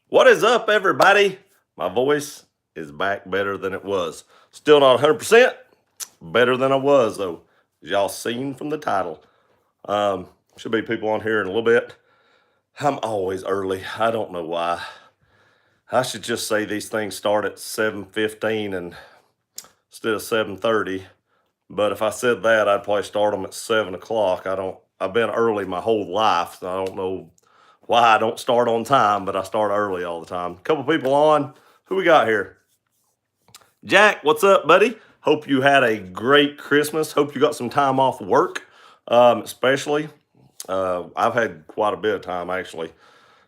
What is up, everybody? My voice is back better than it was. Still not 100%, better than I was, though. As y'all seen from the title. Should be people on here in a little bit. I'm always early. I don't know why. I should just say these things start at 7:15 and instead of 7:30. But if I said that, I'd probably start them at 7 o'clock. I've been early my whole life. So I don't know why I don't start on time, but I start early all the time. Couple people on. Who we got here? Jack, what's up, buddy? Hope you had a great Christmas. Hope you got some time off work, especially. I've had quite a bit of time, actually.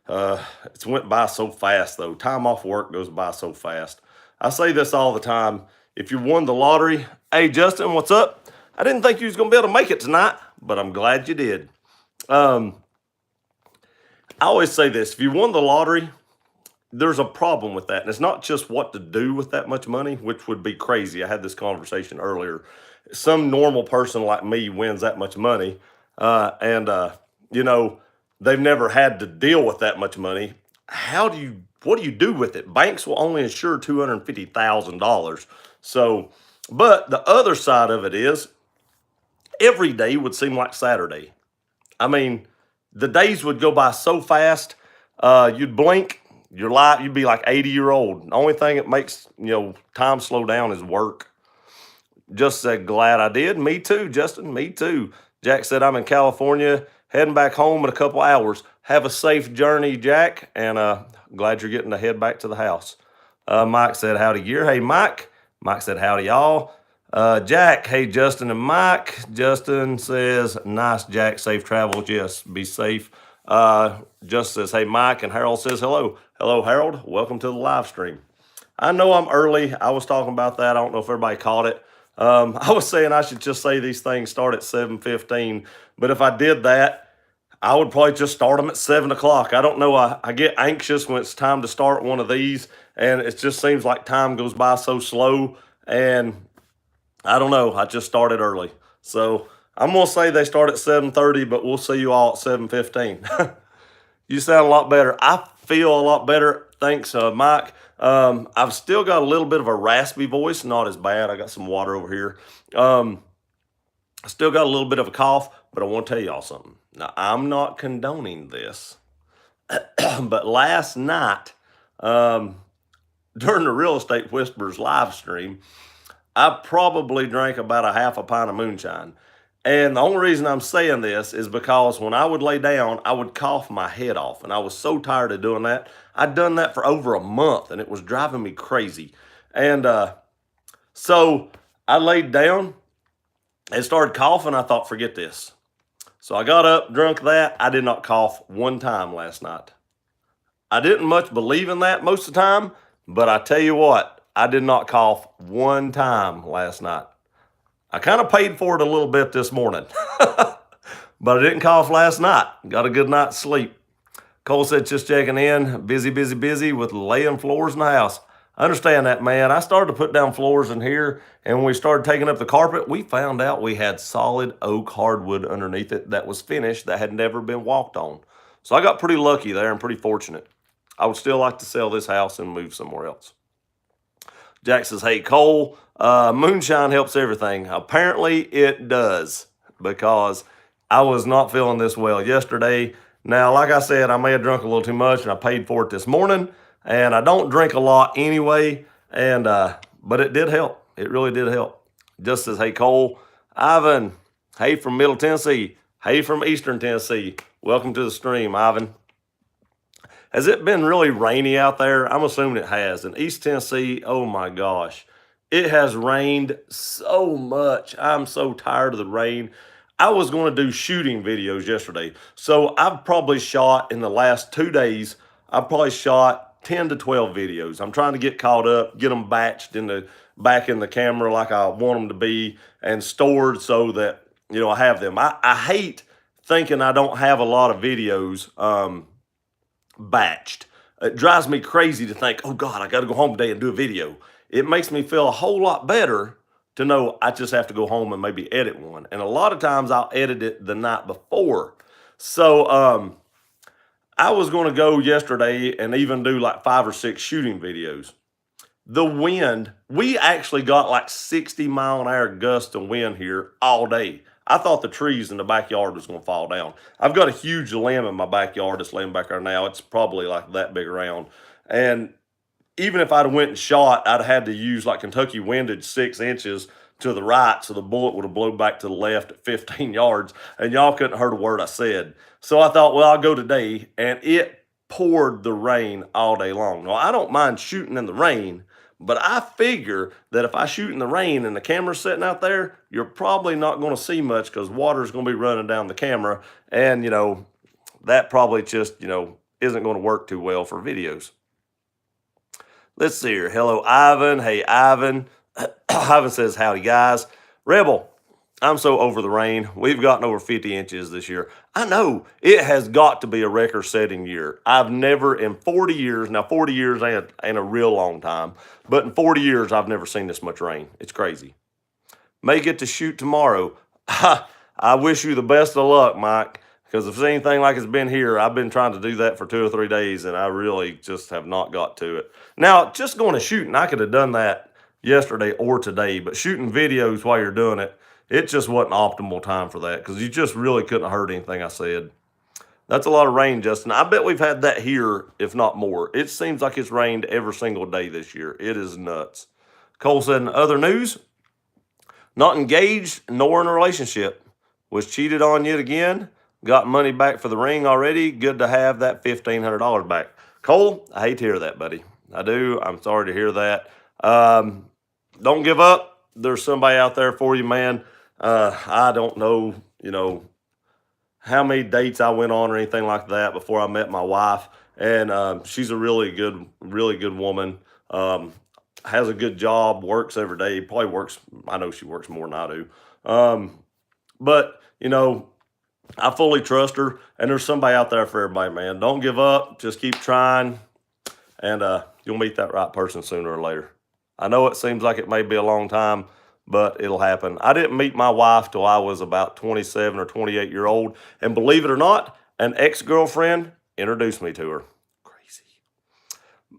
It's went by so fast, though. Time off work goes by so fast. I say this all the time. If you won the lottery, hey, Justin, what's up? I didn't think you was going to be able to make it tonight, but I'm glad you did. Um, I always say this: if you won the lottery, there's a problem with that. And it's not just what to do with that much money, which would be crazy. I had this conversation earlier. Some normal person like me wins that much money, and you know, they've never had to deal with that much money. What do you do with it? Banks will only insure $250,000. So, but the other side of it is every day would seem like Saturday. I mean, the days would go by so fast. You'd blink, your life, you'd be like 80-year-old. The only thing that makes time slow down is work. Just said glad I did. Me too, Justin. Me too. Jack said I'm in California, heading back home in a couple hours. Have a safe journey, Jack, and glad you're getting to head back to the house. Mike said howdy, gear. Hey, Mike. Mike said howdy, y'all. Jack, hey, Justin and Mike. Justin says, nice, Jack, safe travels. Yes, be safe. Justin says, hey, Mike, and Harold says, hello. Hello, Harold. Welcome to the live stream. I know I'm early. I was talking about that. I don't know if everybody caught it. I was saying I should just say these things start at 7:15, but if I did that, I would probably just start them at 7 o'clock. I don't know. I get anxious when it's time to start one of these, and it just seems like time goes by so slow. And I don't know. I just started early. So I'm going to say they start at 7:30, but we'll see you all at 7:15. You sound a lot better. I feel a lot better. Thanks, Mike. I've still got a little bit of a raspy voice, not as bad. I got some water over here. I still got a little bit of a cough, but I want to tell y'all something. Now, I'm not condoning this, but last night, during the Real Estate Whispers live stream, I probably drank about a half a pint of moonshine. And the only reason I'm saying this is because when I would lay down, I would cough my head off. And I was so tired of doing that. I'd done that for over a month and it was driving me crazy. And so I laid down and started coughing. I thought, forget this. So I got up, drunk that. I did not cough one time last night. I didn't much believe in that most of the time, but I tell you what, I did not cough one time last night. I kind of paid for it a little bit this morning, but I didn't cough last night. Got a good night's sleep. Cole said, just checking in. Busy, busy, busy with laying floors in the house. I understand that, man. I started to put down floors in here, and when we started taking up the carpet, we found out we had solid oak hardwood underneath it that was finished that had never been walked on. So I got pretty lucky there and pretty fortunate. I would still like to sell this house and move somewhere else. Jack says, hey, Cole, moonshine helps everything. Apparently it does, because I was not feeling this well yesterday. Now, like I said, I may have drunk a little too much and I paid for it this morning, and I don't drink a lot anyway, and but it did help. It really did help. Just says, hey, Cole. Ivan, hey from Middle Tennessee. Hey from Eastern Tennessee. Welcome to the stream, Ivan. Has it been really rainy out there? I'm assuming it has. In East Tennessee, oh my gosh, it has rained so much. I'm so tired of the rain. I was going to do shooting videos yesterday. So I've probably shot in the last 2 days, I've probably shot 10 to 12 videos. I'm trying to get caught up, get them batched back in the camera like I want them to be and stored so that, I have them. I hate thinking I don't have a lot of videos. Batched. It drives me crazy to think, oh God, I got to go home today and do a video. It makes me feel a whole lot better to know I just have to go home and maybe edit one. And a lot of times I'll edit it the night before. So I was going to go yesterday and even do like 5 or 6 shooting videos. The wind, we actually got like 60-mile-an-hour gusts of wind here all day. I thought the trees in the backyard was going to fall down. I've got a huge limb in my backyard that's laying back there now. It's probably like that big around. And even if I'd have went and shot, I'd have had to use like Kentucky windage 6 inches to the right, so the bullet would have blown back to the left at 15 yards, and y'all couldn't heard a word I said. So I thought, well, I'll go today, and it poured the rain all day long. Now, I don't mind shooting in the rain, but I figure that if I shoot in the rain and the camera's sitting out there, you're probably not going to see much because water's going to be running down the camera, and, that probably just, isn't going to work too well for videos. Let's see here. Hello, Ivan. Hey, Ivan. Ivan says, howdy, guys. Rebel, I'm so over the rain. We've gotten over 50 inches this year. I know. It has got to be a record-setting year. I've never, in 40 years, now 40 years ain't a real long time, but in 40 years, I've never seen this much rain. It's crazy. May get to shoot tomorrow. I wish you the best of luck, Mike. Because if it's anything like it's been here, I've been trying to do that for 2 or 3 days, and I really just have not got to it. Now, just going to shooting, I could have done that yesterday or today, but shooting videos while you're doing it, it just wasn't optimal time for that because you just really couldn't have heard anything I said. That's a lot of rain, Justin. I bet we've had that here, if not more. It seems like it's rained every single day this year. It is nuts. Cole said, in other news, not engaged nor in a relationship. Was cheated on yet again. Got money back for the ring already. Good to have that $1,500 back. Cole, I hate to hear that, buddy. I do. I'm sorry to hear that. Don't give up. There's somebody out there for you, man. I don't know, how many dates I went on or anything like that before I met my wife. And she's a really good woman. Has a good job, works every day. Probably works, I know she works more than I do. But, I fully trust her, and there's somebody out there for everybody, man. Don't give up. Just keep trying, and you'll meet that right person sooner or later. I know it seems like it may be a long time, but it'll happen. I didn't meet my wife till I was about 27 or 28 years old, and believe it or not, an ex-girlfriend introduced me to her. Crazy.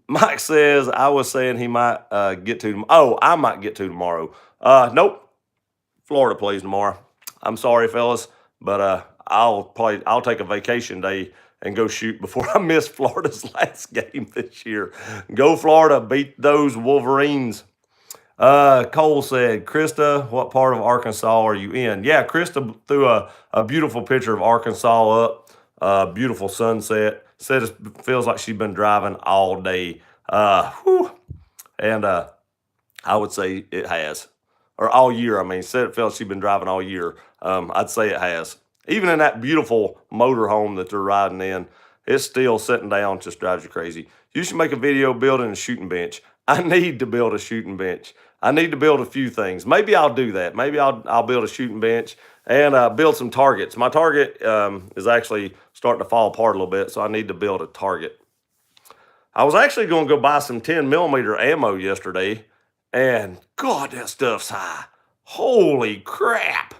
Mike says, I was saying he might get to, I might get to tomorrow. Nope. Florida plays tomorrow. I'm sorry, fellas, but I'll take a vacation day and go shoot before I miss Florida's last game this year. Go Florida, beat those Wolverines. Cole said, Krista, what part of Arkansas are you in? Yeah, Krista threw a beautiful picture of Arkansas up, beautiful sunset. Said it feels like she's been driving all day. And I would say it has. Or all year, said it feels she's been driving all year. I'd say it has. Even in that beautiful motorhome that they're riding in, it's still sitting down, just drives you crazy. You should make a video building a shooting bench. I need to build a shooting bench. I need to build a few things. Maybe I'll do that. Maybe I'll build a shooting bench and build some targets. My target is actually starting to fall apart a little bit, so I need to build a target. I was actually going to go buy some 10mm ammo yesterday, and God, that stuff's high. Holy crap.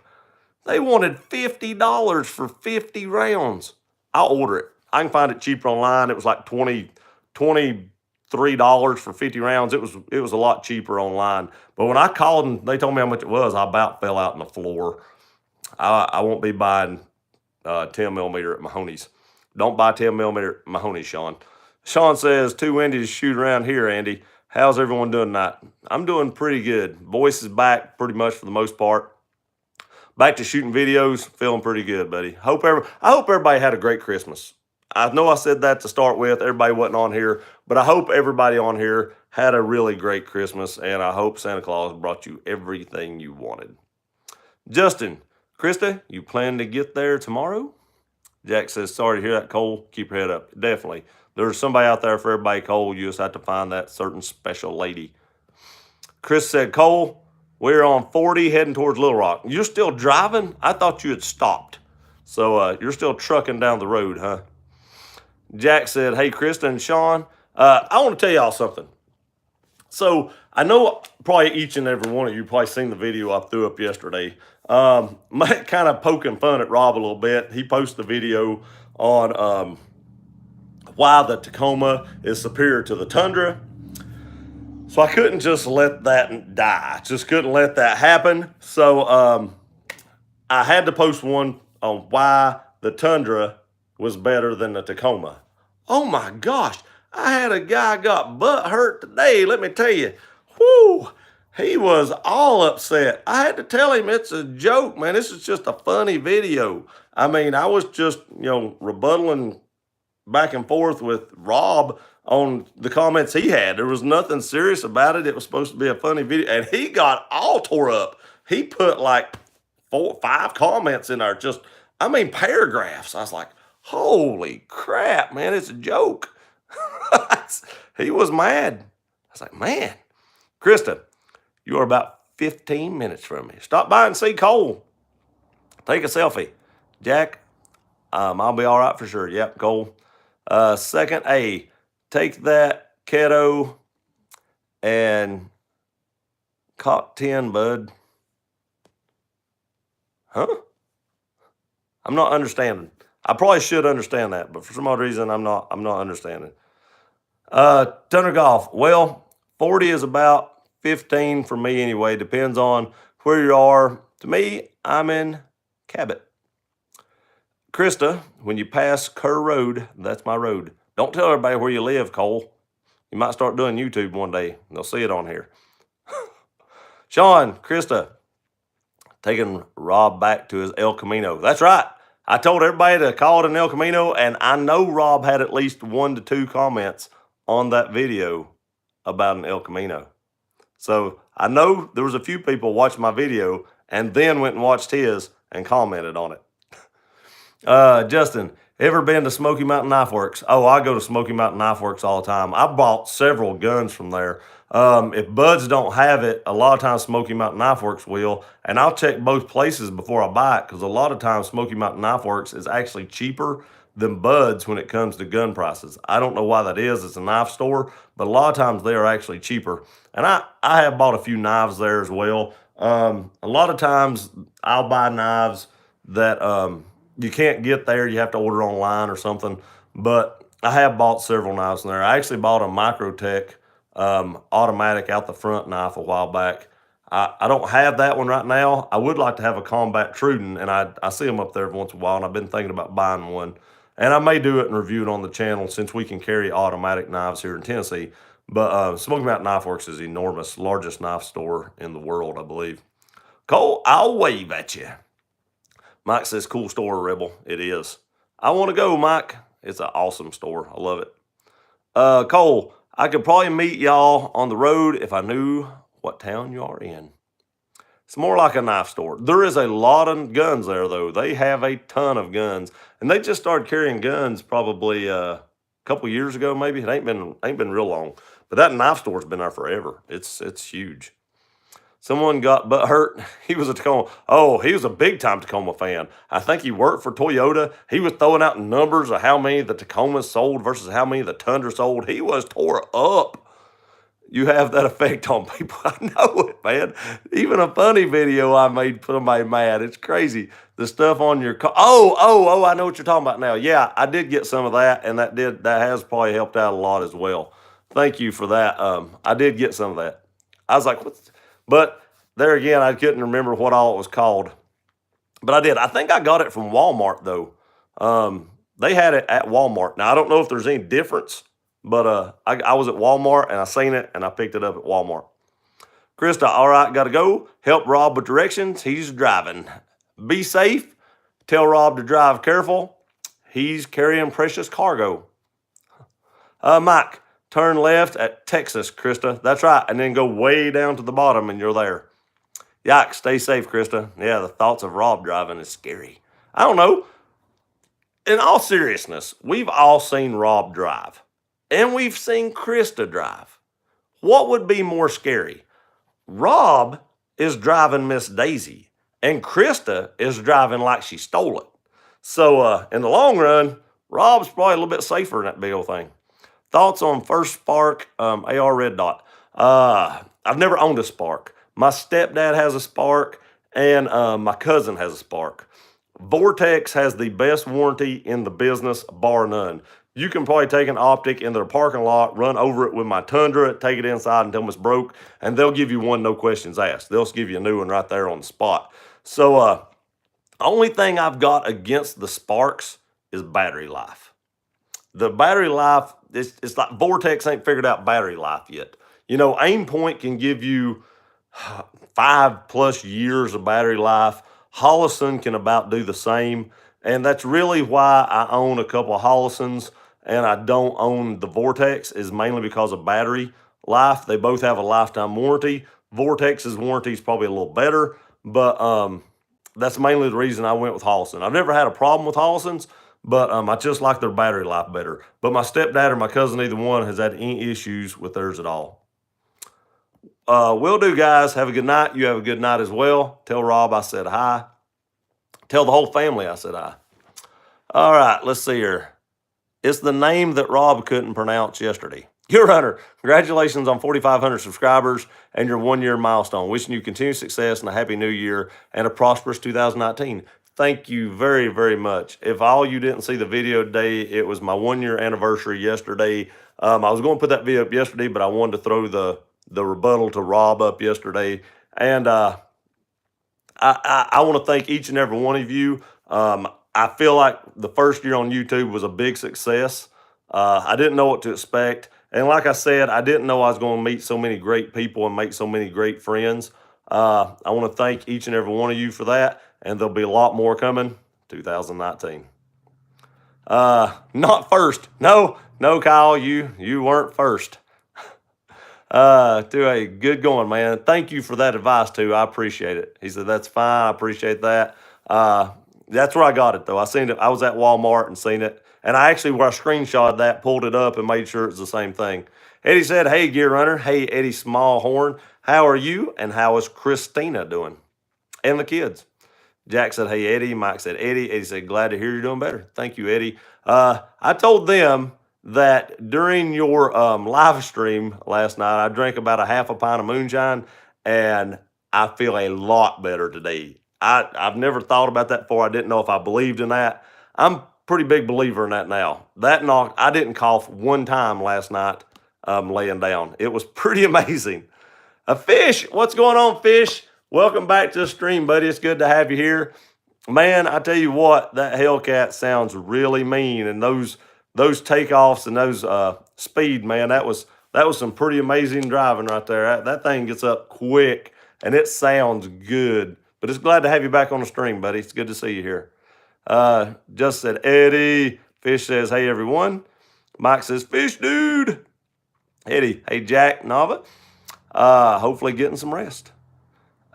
They wanted $50 for 50 rounds. I'll order it. I can find it cheaper online. It was like $23 for 50 rounds. It was a lot cheaper online. But when I called and they told me how much it was, I about fell out on the floor. I won't be buying 10mm at Mahoney's. Don't buy 10mm at Mahoney's, Sean. Sean says, too windy to shoot around here, Andy. How's everyone doing tonight? I'm doing pretty good. Voice is back pretty much for the most part. Back to shooting videos, feeling pretty good, buddy. I hope everybody had a great Christmas. I know I said that to start with. Everybody wasn't on here, but I hope everybody on here had a really great Christmas, and I hope Santa Claus brought you everything you wanted. Justin, Krista, you plan to get there tomorrow? Jack says, sorry to hear that, Cole. Keep your head up. Definitely. There's somebody out there for everybody, Cole. You just have to find that certain special lady. Chris said, Cole, we're on 40 heading towards Little Rock. You're still driving? I thought you had stopped. So you're still trucking down the road, huh? Jack said, hey, Krista and Sean, I want to tell y'all something. So I know probably each and every one of you probably seen the video I threw up yesterday. Kind of poking fun at Rob a little bit. He posted the video on why the Tacoma is superior to the Tundra. So I couldn't just let that die. Just couldn't let that happen. So I had to post one on why the Tundra was better than the Tacoma. Oh my gosh, I had a guy got butt hurt today. Let me tell you, whoo, he was all upset. I had to tell him it's a joke, man. This is just a funny video. I mean, I was just rebuttaling back and forth with Rob on the comments he had. There was nothing serious about it. It was supposed to be a funny video, and he got all tore up. He put like 4 or 5 comments in there, just paragraphs. I was like, holy crap, man, it's a joke. He was mad. I was like, man, Krista, you are about 15 minutes from me. Stop by and see Cole. Take a selfie. Jack, I'll be all right for sure. Yep, Cole. Second A, take that keto and caught 10, bud. Huh? I'm not understanding. I probably should understand that, but for some odd reason, I'm not understanding. Tundra Golf. Well, 40 is about 15 for me anyway. Depends on where you are. To me, I'm in Cabot. Krista, when you pass Kerr Road, that's my road. Don't tell everybody where you live, Cole. You might start doing YouTube one day. They'll see it on here. Sean, Krista, taking Rob back to his El Camino. That's right. I told everybody to call it an El Camino, and I know Rob had at least 1 to 2 comments on that video about an El Camino. So I know there was a few people watched my video and then went and watched his and commented on it. Justin, ever been to Smoky Mountain Knife Works? Oh, I go to Smoky Mountain Knife Works all the time. I bought several guns from there. If Buds don't have it, a lot of times Smoky Mountain Knife Works will, and I'll check both places before I buy it, because a lot of times Smoky Mountain Knife Works is actually cheaper than Buds when it comes to gun prices. I don't know why that is. It's a knife store, but a lot of times they are actually cheaper. And I have bought a few knives there as well. A lot of times I'll buy knives that you can't get there. You have to order online or something. But I have bought several knives in there. I actually bought a Microtech automatic out the front knife a while back. I don't have that one right now. I would like to have a Combat Truden, and I see them up there every once in a while, and I've been thinking about buying one. And I may do it and review it on the channel since we can carry automatic knives here in Tennessee. But Smoky Mountain Knife Works is enormous, largest knife store in the world, I believe. Cole, I'll wave at you. Mike says, cool store, Rebel. It is. I want to go, Mike. It's an awesome store. I love it. Cole, I could probably meet y'all on the road if I knew what town you are in. It's more like a knife store. There is a lot of guns there, though. They have a ton of guns. And they just started carrying guns probably a couple years ago, maybe. It ain't been real long. But that knife store's been there forever. It's huge. Someone got butt hurt. He was a Tacoma. Oh, he was a big-time Tacoma fan. I think he worked for Toyota. He was throwing out numbers of how many the Tacomas sold versus how many the Tundra sold. He was tore up. You have that effect on people. I know it, man. Even a funny video I made put somebody mad. It's crazy. The stuff on your car. Oh, I know what you're talking about now. Yeah, I did get some of that, and that has probably helped out a lot as well. Thank you for that. I did get some of that. I was like, what's... But there again, I couldn't remember what all it was called. But I did. I think I got it from Walmart, though. They had it at Walmart. Now, I don't know if there's any difference, but I was at Walmart, and I seen it, and I picked it up at Walmart. Krista, all right, got to go. Help Rob with directions. He's driving. Be safe. Tell Rob to drive careful. He's carrying precious cargo. Mike, turn left at Texas, Krista. That's right. And then go way down to the bottom, and you're there. Yikes, stay safe, Krista. Yeah, the thoughts of Rob driving is scary. I don't know. In all seriousness, we've all seen Rob drive. And we've seen Krista drive. What would be more scary? Rob is driving Miss Daisy, and Krista is driving like she stole it. So in the long run, Rob's probably a little bit safer in that big old thing. Thoughts on First Spark AR Red Dot? I've never owned a Spark. My stepdad has a Spark, and my cousin has a Spark. Vortex has the best warranty in the business, bar none. You can probably take an Optic into the parking lot, run over it with my Tundra, take it inside and tell them it's broke, and they'll give you one, no questions asked. They'll just give you a new one right there on the spot. So, only thing I've got against the Sparks is battery life. The battery life, it's like Vortex ain't figured out battery life yet. You know, Aimpoint can give you 5+ years of battery life. Holosun can about do the same. And that's really why I own a couple of Holosuns and I don't own the Vortex, is mainly because of battery life. They both have a lifetime warranty. Vortex's warranty is probably a little better, but that's mainly the reason I went with Holosun. I've never had a problem with Holosuns, but I just like their battery life better. But my stepdad or my cousin, either one, has had any issues with theirs at all. Will do, guys. Have a good night. You have a good night as well. Tell Rob I said hi. Tell the whole family I said hi. All right, let's see here. It's the name that Rob couldn't pronounce yesterday. Gear Runner, congratulations on 4,500 subscribers and your 1-year milestone. Wishing you continued success and a happy new year and a prosperous 2019. Thank you very, very much. If all you didn't see the video today, it was my 1-year anniversary yesterday. I was going to put that video up yesterday, but I wanted to throw the rebuttal to Rob up yesterday. And I want to thank each and every one of you. I feel like the first year on YouTube was a big success. I didn't know what to expect. And like I said, I didn't know I was going to meet so many great people and make so many great friends. I want to thank each and every one of you for that. And there'll be a lot more coming 2019. Not first. No, Kyle, you weren't first. To a good going, man. Thank you for that advice too. I appreciate it. He said, that's fine. I appreciate that. That's where I got it though. I seen it. I was at Walmart and seen it. And I actually, where I screenshotted that, pulled it up and made sure it's the same thing. Eddie said, hey, Gear Runner. Hey, Eddie Smallhorn. How are you? And how is Christina doing? And the kids. Jack said, hey, Eddie. Mike said, Eddie. Eddie said, glad to hear you're doing better. Thank you, Eddie. I told them that during your live stream last night, I drank about a half a pint of moonshine, and I feel a lot better today. I've never thought about that before. I didn't know if I believed in that. I'm a pretty big believer in that now. I didn't cough one time last night laying down. It was pretty amazing. Fish, what's going on, Fish? Welcome back to the stream, buddy. It's good to have you here. Man, I tell you what, that Hellcat sounds really mean, and those takeoffs and those speed, man, that was some pretty amazing driving right there. That thing gets up quick and it sounds good. But it's glad to have you back on the stream, buddy. It's good to see you here. Just said Eddie. Fish says, hey everyone. Mike says, Fish dude. Eddie, hey Jack Nava. Hopefully getting some rest.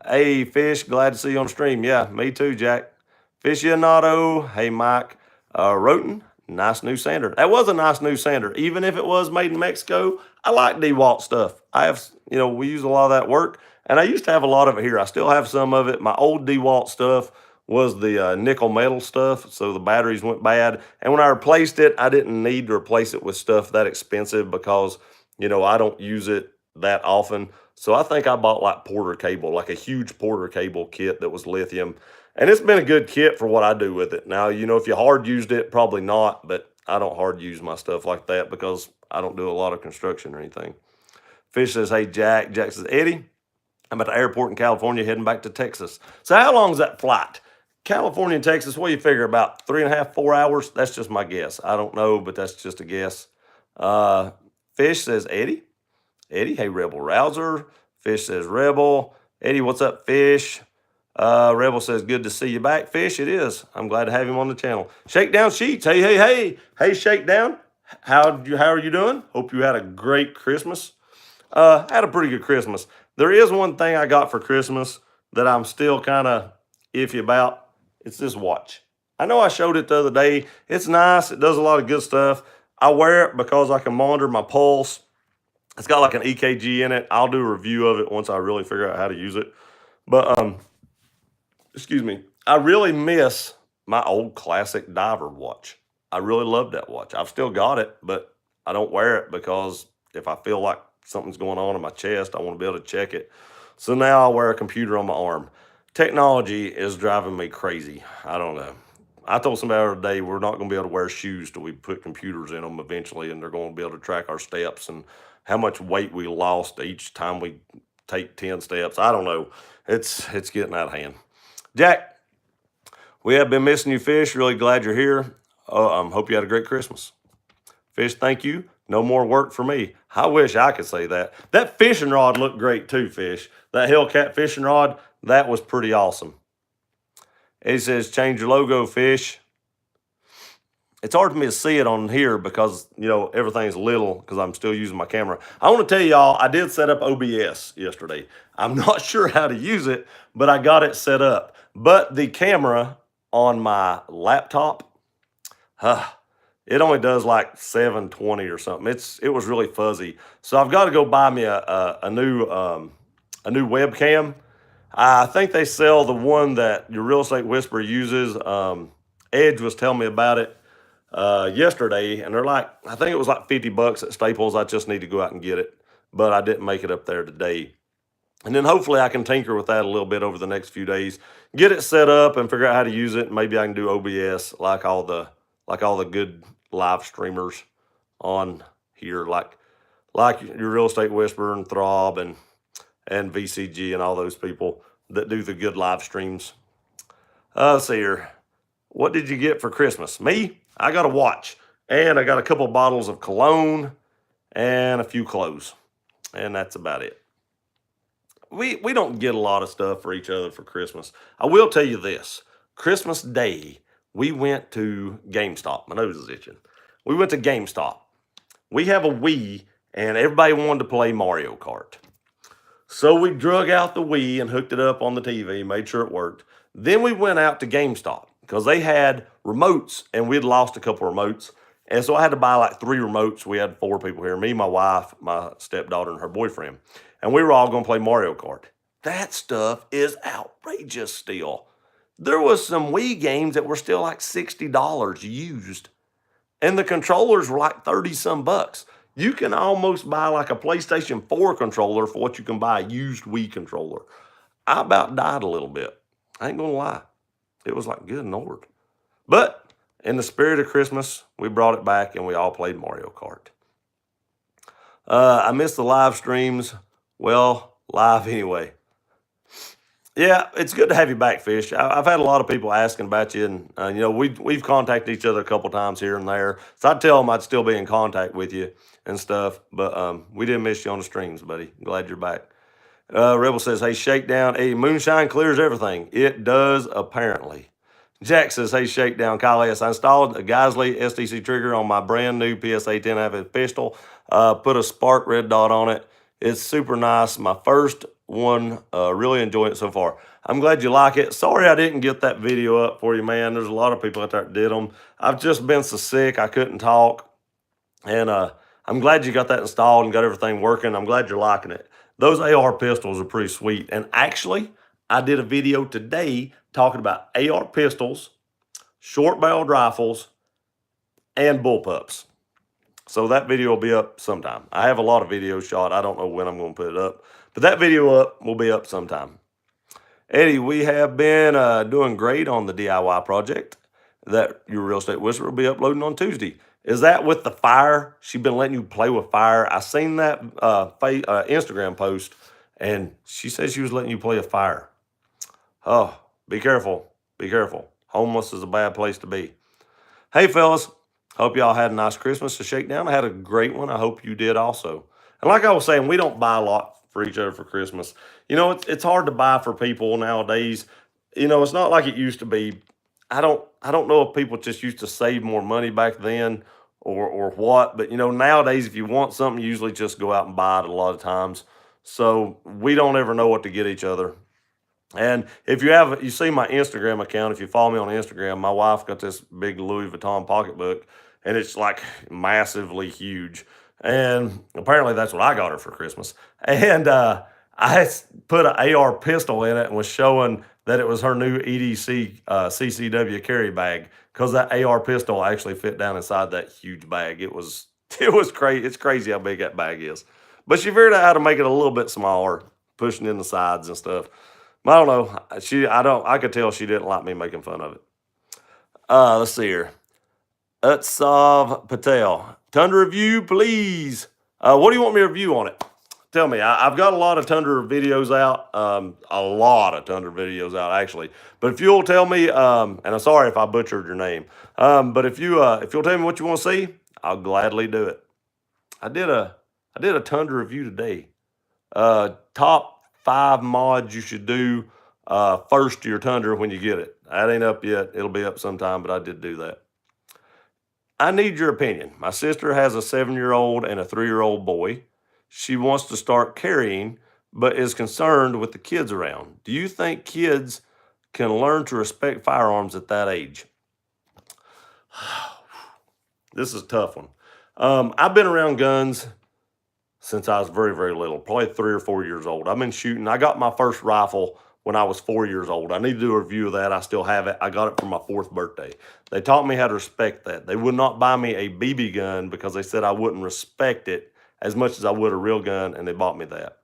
Hey Fish, glad to see you on the stream. Yeah, me too, Jack. Fissionato. Hey Mike. Roten. Nice new sander. That was a nice new sander. Even if it was made in Mexico, I like DeWalt stuff. We use a lot of that work, and I used to have a lot of it here. I still have some of it. My old DeWalt stuff was the nickel metal stuff, so the batteries went bad. And when I replaced it, I didn't need to replace it with stuff that expensive because, I don't use it that often. So I think I bought like Porter cable, like a huge Porter cable kit that was lithium. And it's been a good kit for what I do with it. Now, if you hard used it, probably not, but I don't hard use my stuff like that because I don't do a lot of construction or anything. Fish says, hey, Jack. Jack says, Eddie, I'm at the airport in California heading back to Texas. So how long is that flight? California and Texas, what do you figure, about 3.5, 4 hours? That's just my guess. I don't know, but that's just a guess. Fish says, Eddie. Eddie, hey, Rebel Rouser. Fish says, Rebel. Eddie, what's up, Fish? Rebel says, good to see you back, Fish. It is. I'm glad to have him on the channel. Shakedown Sheets. Hey, Shakedown. How are you doing? Hope you had a great Christmas. Had a pretty good Christmas. There is one thing I got for Christmas that I'm still kind of iffy about. It's this watch. I know I showed it the other day. It's nice. It does a lot of good stuff. I wear it because I can monitor my pulse. It's got like an EKG in it. I'll do a review of it once I really figure out how to use it. But, excuse me, I really miss my old classic diver watch. I really love that watch. I've still got it, but I don't wear it because if I feel like something's going on in my chest, I want to be able to check it. So now I wear a computer on my arm. Technology is driving me crazy. I don't know. I told somebody the other day we're not going to be able to wear shoes till we put computers in them eventually, and they're going to be able to track our steps and how much weight we lost each time we take 10 steps. I don't know. It's getting out of hand. Jack, we have been missing you, Fish. Really glad you're here. Hope you had a great Christmas. Fish, thank you. No more work for me. I wish I could say that. That fishing rod looked great too, Fish. That Hellcat fishing rod, that was pretty awesome. He says, change your logo, Fish. It's hard for me to see it on here because, everything's little because I'm still using my camera. I want to tell y'all, I did set up OBS yesterday. I'm not sure how to use it, but I got it set up. But the camera on my laptop, it only does like 720 or something. It was really fuzzy. So I've got to go buy me a new webcam. I think they sell the one that your Real Estate Whisperer uses. Edge was telling me about it yesterday, and I think it was like $50 at Staples. I just need to go out and get it, but I didn't make it up there today. And then hopefully I can tinker with that a little bit over the next few days, get it set up and figure out how to use it. Maybe I can do OBS like all the good live streamers on here, like your Real Estate Whisperer and Throb and VCG and all those people that do the good live streams. Let's see here. What did you get for Christmas? Me? I got a watch, and I got a couple bottles of cologne and a few clothes, and that's about it. We don't get a lot of stuff for each other for Christmas. I will tell you this. Christmas Day, we went to GameStop. My nose is itching. We went to GameStop. We have a Wii, and everybody wanted to play Mario Kart. So we drug out the Wii and hooked it up on the TV, made sure it worked. Then we went out to GameStop because they had remotes, and we'd lost a couple remotes. And so I had to buy like 3 remotes. We had 4 people here, me, my wife, my stepdaughter, and her boyfriend. And we were all going to play Mario Kart. That stuff is outrageous still. There was some Wii games that were still like $60 used. And the controllers were like 30-some bucks. You can almost buy like a PlayStation 4 controller for what you can buy a used Wii controller. I about died a little bit. I ain't going to lie. It was like, good Lord. But in the spirit of Christmas, we brought it back and we all played Mario Kart. I missed the live streams. Well, live anyway. Yeah, it's good to have you back, Fish. I've had a lot of people asking about you, and we've contacted each other a couple times here and there. So I'd tell them I'd still be in contact with you and stuff, but we didn't miss you on the streams, buddy. Glad you're back. Rebel says, hey, Shakedown, hey, moonshine clears everything. It does, apparently. Jack says, hey, Shakedown, Kyle S. I installed a Geisley STC trigger on my brand new PSA 10 Avid pistol. Put a spark red dot on it. It's super nice. My first one, really enjoying it so far. I'm glad you like it. Sorry I didn't get that video up for you, man. There's a lot of people out there that did them. I've just been so sick I couldn't talk. And I'm glad you got that installed and got everything working. I'm glad you're liking it. Those AR pistols are pretty sweet. And actually, I did a video today talking about AR pistols, short-barreled rifles, and bullpups. So that video will be up sometime. I have a lot of videos shot. I don't know when I'm going to put it up. But that video will be up sometime. Eddie, we have been doing great on the DIY project that your Real Estate Whisperer will be uploading on Tuesday. Is that with the fire? She's been letting you play with fire. I seen that Instagram post, and she said she was letting you play with fire. Oh, be careful. Be careful. Homeless is a bad place to be. Hey, fellas. Hope y'all had a nice Christmas to Shakedown. I had a great one. I hope you did also. And like I was saying, we don't buy a lot for each other for Christmas. It's hard to buy for people nowadays. It's not like it used to be. I don't know if people just used to save more money back then or what. But, nowadays, if you want something, you usually just go out and buy it a lot of times. So we don't ever know what to get each other. And if you see my Instagram account, if you follow me on Instagram, my wife got this big Louis Vuitton pocketbook, and it's like massively huge. And apparently that's what I got her for Christmas. And I put an AR pistol in it and was showing that it was her new EDC CCW carry bag because that AR pistol actually fit down inside that huge bag. It was crazy. It's crazy how big that bag is. But she figured out how to make it a little bit smaller, pushing in the sides and stuff. I don't know. I could tell she didn't like me making fun of it. Let's see here. Utsav Patel. Tundra review, please. What do you want me to review on it? Tell me. I've got a lot of Tundra videos out. A lot of Tundra videos out, actually. But if you'll tell me, and I'm sorry if I butchered your name, but if you'll tell me what you want to see, I'll gladly do it. I did a Tundra review today. Top 5 mods you should do first to your Tundra when you get it. That ain't up yet. It'll be up sometime, but I did do that. I need your opinion. My sister has a 7-year-old and a 3-year-old boy. She wants to start carrying, but is concerned with the kids around. Do you think kids can learn to respect firearms at that age? This is a tough one. I've been around guns since I was very, very little, probably 3 or 4 years old. I've been shooting. I got my first rifle when I was 4 years old. I need to do a review of that. I still have it. I got it for my 4th birthday. They taught me how to respect that. They would not buy me a BB gun because they said I wouldn't respect it as much as I would a real gun, and they bought me that.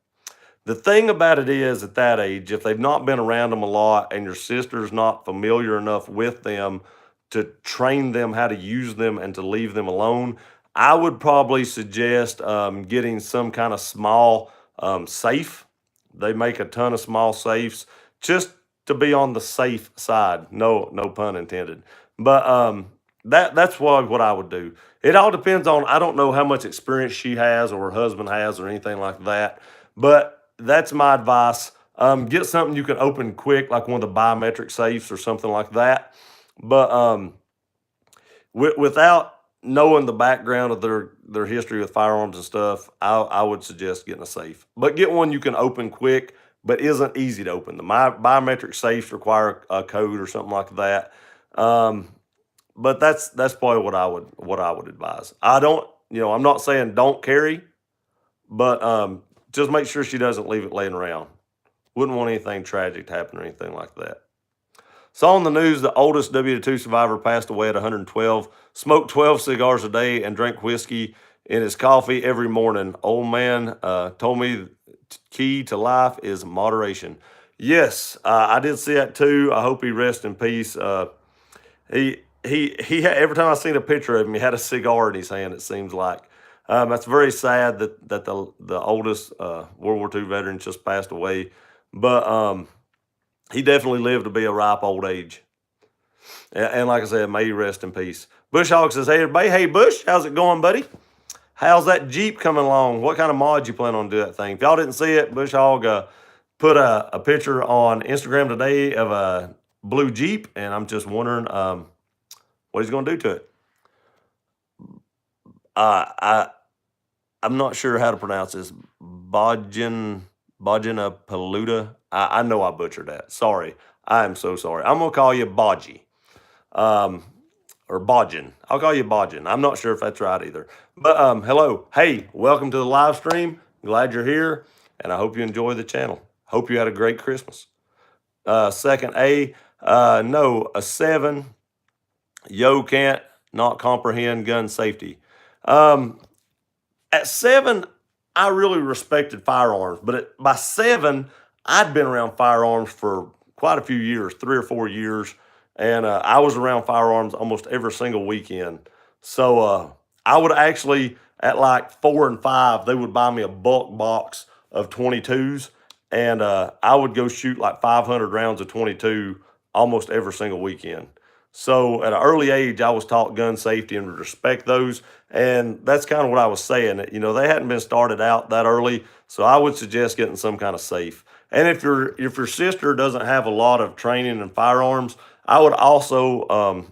The thing about it is, at that age, if they've not been around them a lot and your sister's not familiar enough with them to train them how to use them and to leave them alone, I would probably suggest getting some kind of small safe. They make a ton of small safes just to be on the safe side. No pun intended. But that's what I would do. It all depends on, I don't know how much experience she has or her husband has or anything like that. But that's my advice. Get something you can open quick, like one of the biometric safes or something like that. But without knowing the background of their history with firearms and stuff, I would suggest getting a safe. But get one you can open quick, but isn't easy to open. The biometric safes require a code or something like that. But that's probably what I would advise. I'm not saying don't carry, but just make sure she doesn't leave it laying around. Wouldn't want anything tragic to happen or anything like that. Saw on the news the oldest WW2 survivor passed away at 112, smoked 12 cigars a day, and drank whiskey in his coffee every morning. Old man told me the key to life is moderation. Yes, I did see that too. I hope he rests in peace. He had, every time I seen a picture of him, he had a cigar in his hand, it seems like. That's very sad that the oldest World War II veteran just passed away. But he definitely lived to be a ripe old age. And like I said, may he rest in peace. Bush Hog says, hey, everybody. Hey, Bush, how's it going, buddy? How's that Jeep coming along? What kind of mod you plan on doing that thing? If y'all didn't see it, Bush Hog put a picture on Instagram today of a blue Jeep, and I'm just wondering what he's going to do to it. I'm not sure how to pronounce this. Bajina Paluda. I know I butchered that. Sorry. I am so sorry. I'm going to call you Baji. Or Bajin. I'll call you Bajin. I'm not sure if that's right either. But hello. Hey, welcome to the live stream. Glad you're here, and I hope you enjoy the channel. Hope you had a great Christmas. Second A, no, a 7. Yo can't not comprehend gun safety. At 7, I really respected firearms, but by 7, I'd been around firearms for quite a few years, 3 or 4 years, and I was around firearms almost every single weekend. So I would actually, at like 4 and 5, they would buy me a bulk box of 22s, and I would go shoot like 500 rounds of 22 almost every single weekend. So at an early age, I was taught gun safety and respect those. And that's kind of what I was saying. They hadn't been started out that early. So I would suggest getting some kind of safe. And if your sister doesn't have a lot of training in firearms, I would also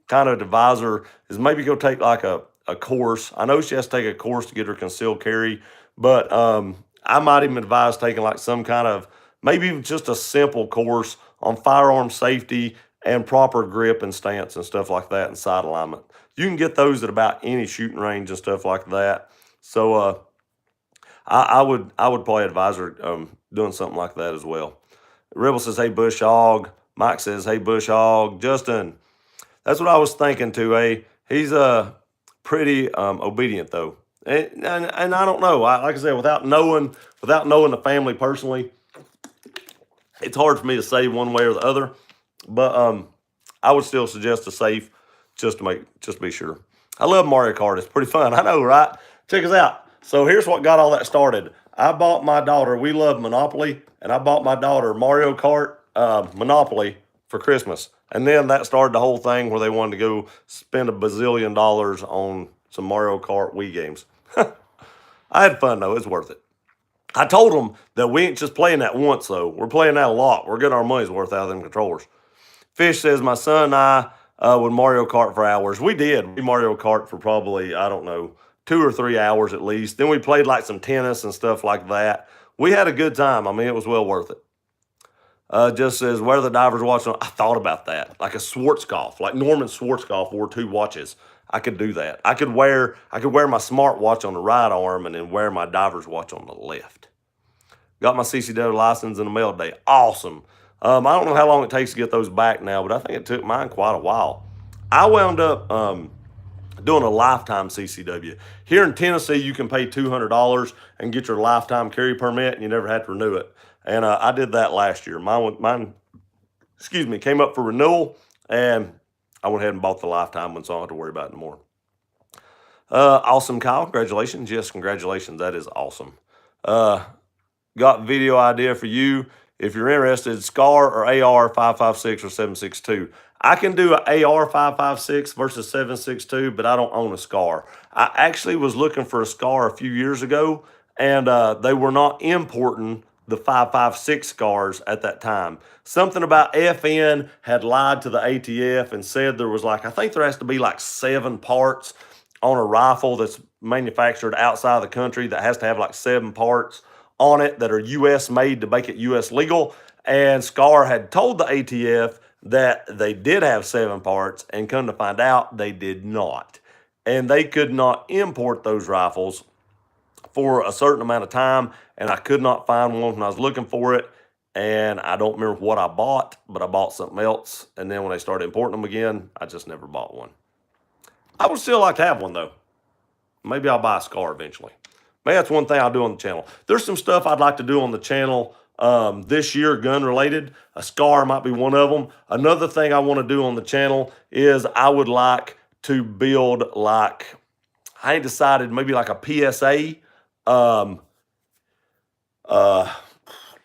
kind of advise her is maybe go take like a course. I know she has to take a course to get her concealed carry, but I might even advise taking like some kind of, maybe even just a simple course on firearm safety and proper grip and stance and stuff like that and sight alignment. You can get those at about any shooting range and stuff like that. So I would probably advise her doing something like that as well. Rebel says, hey, Bush Hog. Mike says, hey, Bush Hog. Justin, that's what I was thinking too, eh? He's pretty obedient though. And I don't know. Like I said, without knowing the family personally, it's hard for me to say one way or the other. But I would still suggest a safe just to be sure. I love Mario Kart. It's pretty fun. I know, right? Check us out. So here's what got all that started. I bought my daughter, we love Monopoly, and I bought my daughter Mario Kart Monopoly for Christmas. And then that started the whole thing where they wanted to go spend $1 bazillion on some Mario Kart Wii games. I had fun though. It's worth it. I told them that we ain't just playing that once though. We're playing that a lot. We're getting our money's worth out of them controllers. Fish says my son and I would Mario Kart for hours. We did. We Mario Kart for probably, I don't know, 2 or 3 hours at least. Then we played like some tennis and stuff like that. We had a good time. I mean, it was well worth it. Just says, where are the divers watching? I thought about that. Like a Schwarzkopf, like Norman Schwarzkopf wore 2 watches. I could do that. I could wear my smartwatch on the right arm and then wear my diver's watch on the left. Got my CCW license in the mail today. Awesome. I don't know how long it takes to get those back now, but I think it took mine quite a while. I wound up doing a lifetime CCW. Here in Tennessee, you can pay $200 and get your lifetime carry permit, and you never have to renew it. And I did that last year. Mine, came up for renewal, and I went ahead and bought the lifetime one, so I don't have to worry about it anymore. Awesome, Kyle. Congratulations. Yes, congratulations. That is awesome. Got video idea for you. If you're interested, SCAR or AR 556 or 762. I can do an AR 556 versus 762, but I don't own a SCAR. I actually was looking for a SCAR a few years ago, and they were not importing the 556 SCARs at that time. Something about FN had lied to the ATF and said there was I think there has to be 7 parts on a rifle that's manufactured outside of the country that has to have 7 parts on it that are U.S. made to make it U.S. legal. And SCAR had told the ATF that they did have 7 parts, and come to find out they did not. And they could not import those rifles for a certain amount of time, and I could not find one when I was looking for it. And I don't remember what I bought, but I bought something else. And then when they started importing them again, I just never bought one. I would still like to have one though. Maybe I'll buy a SCAR eventually. Maybe that's one thing I'll do on the channel. There's some stuff I'd like to do on the channel this year, gun related. A SCAR might be one of them. Another thing I want to do on the channel is I would like to build I ain't decided, maybe a PSA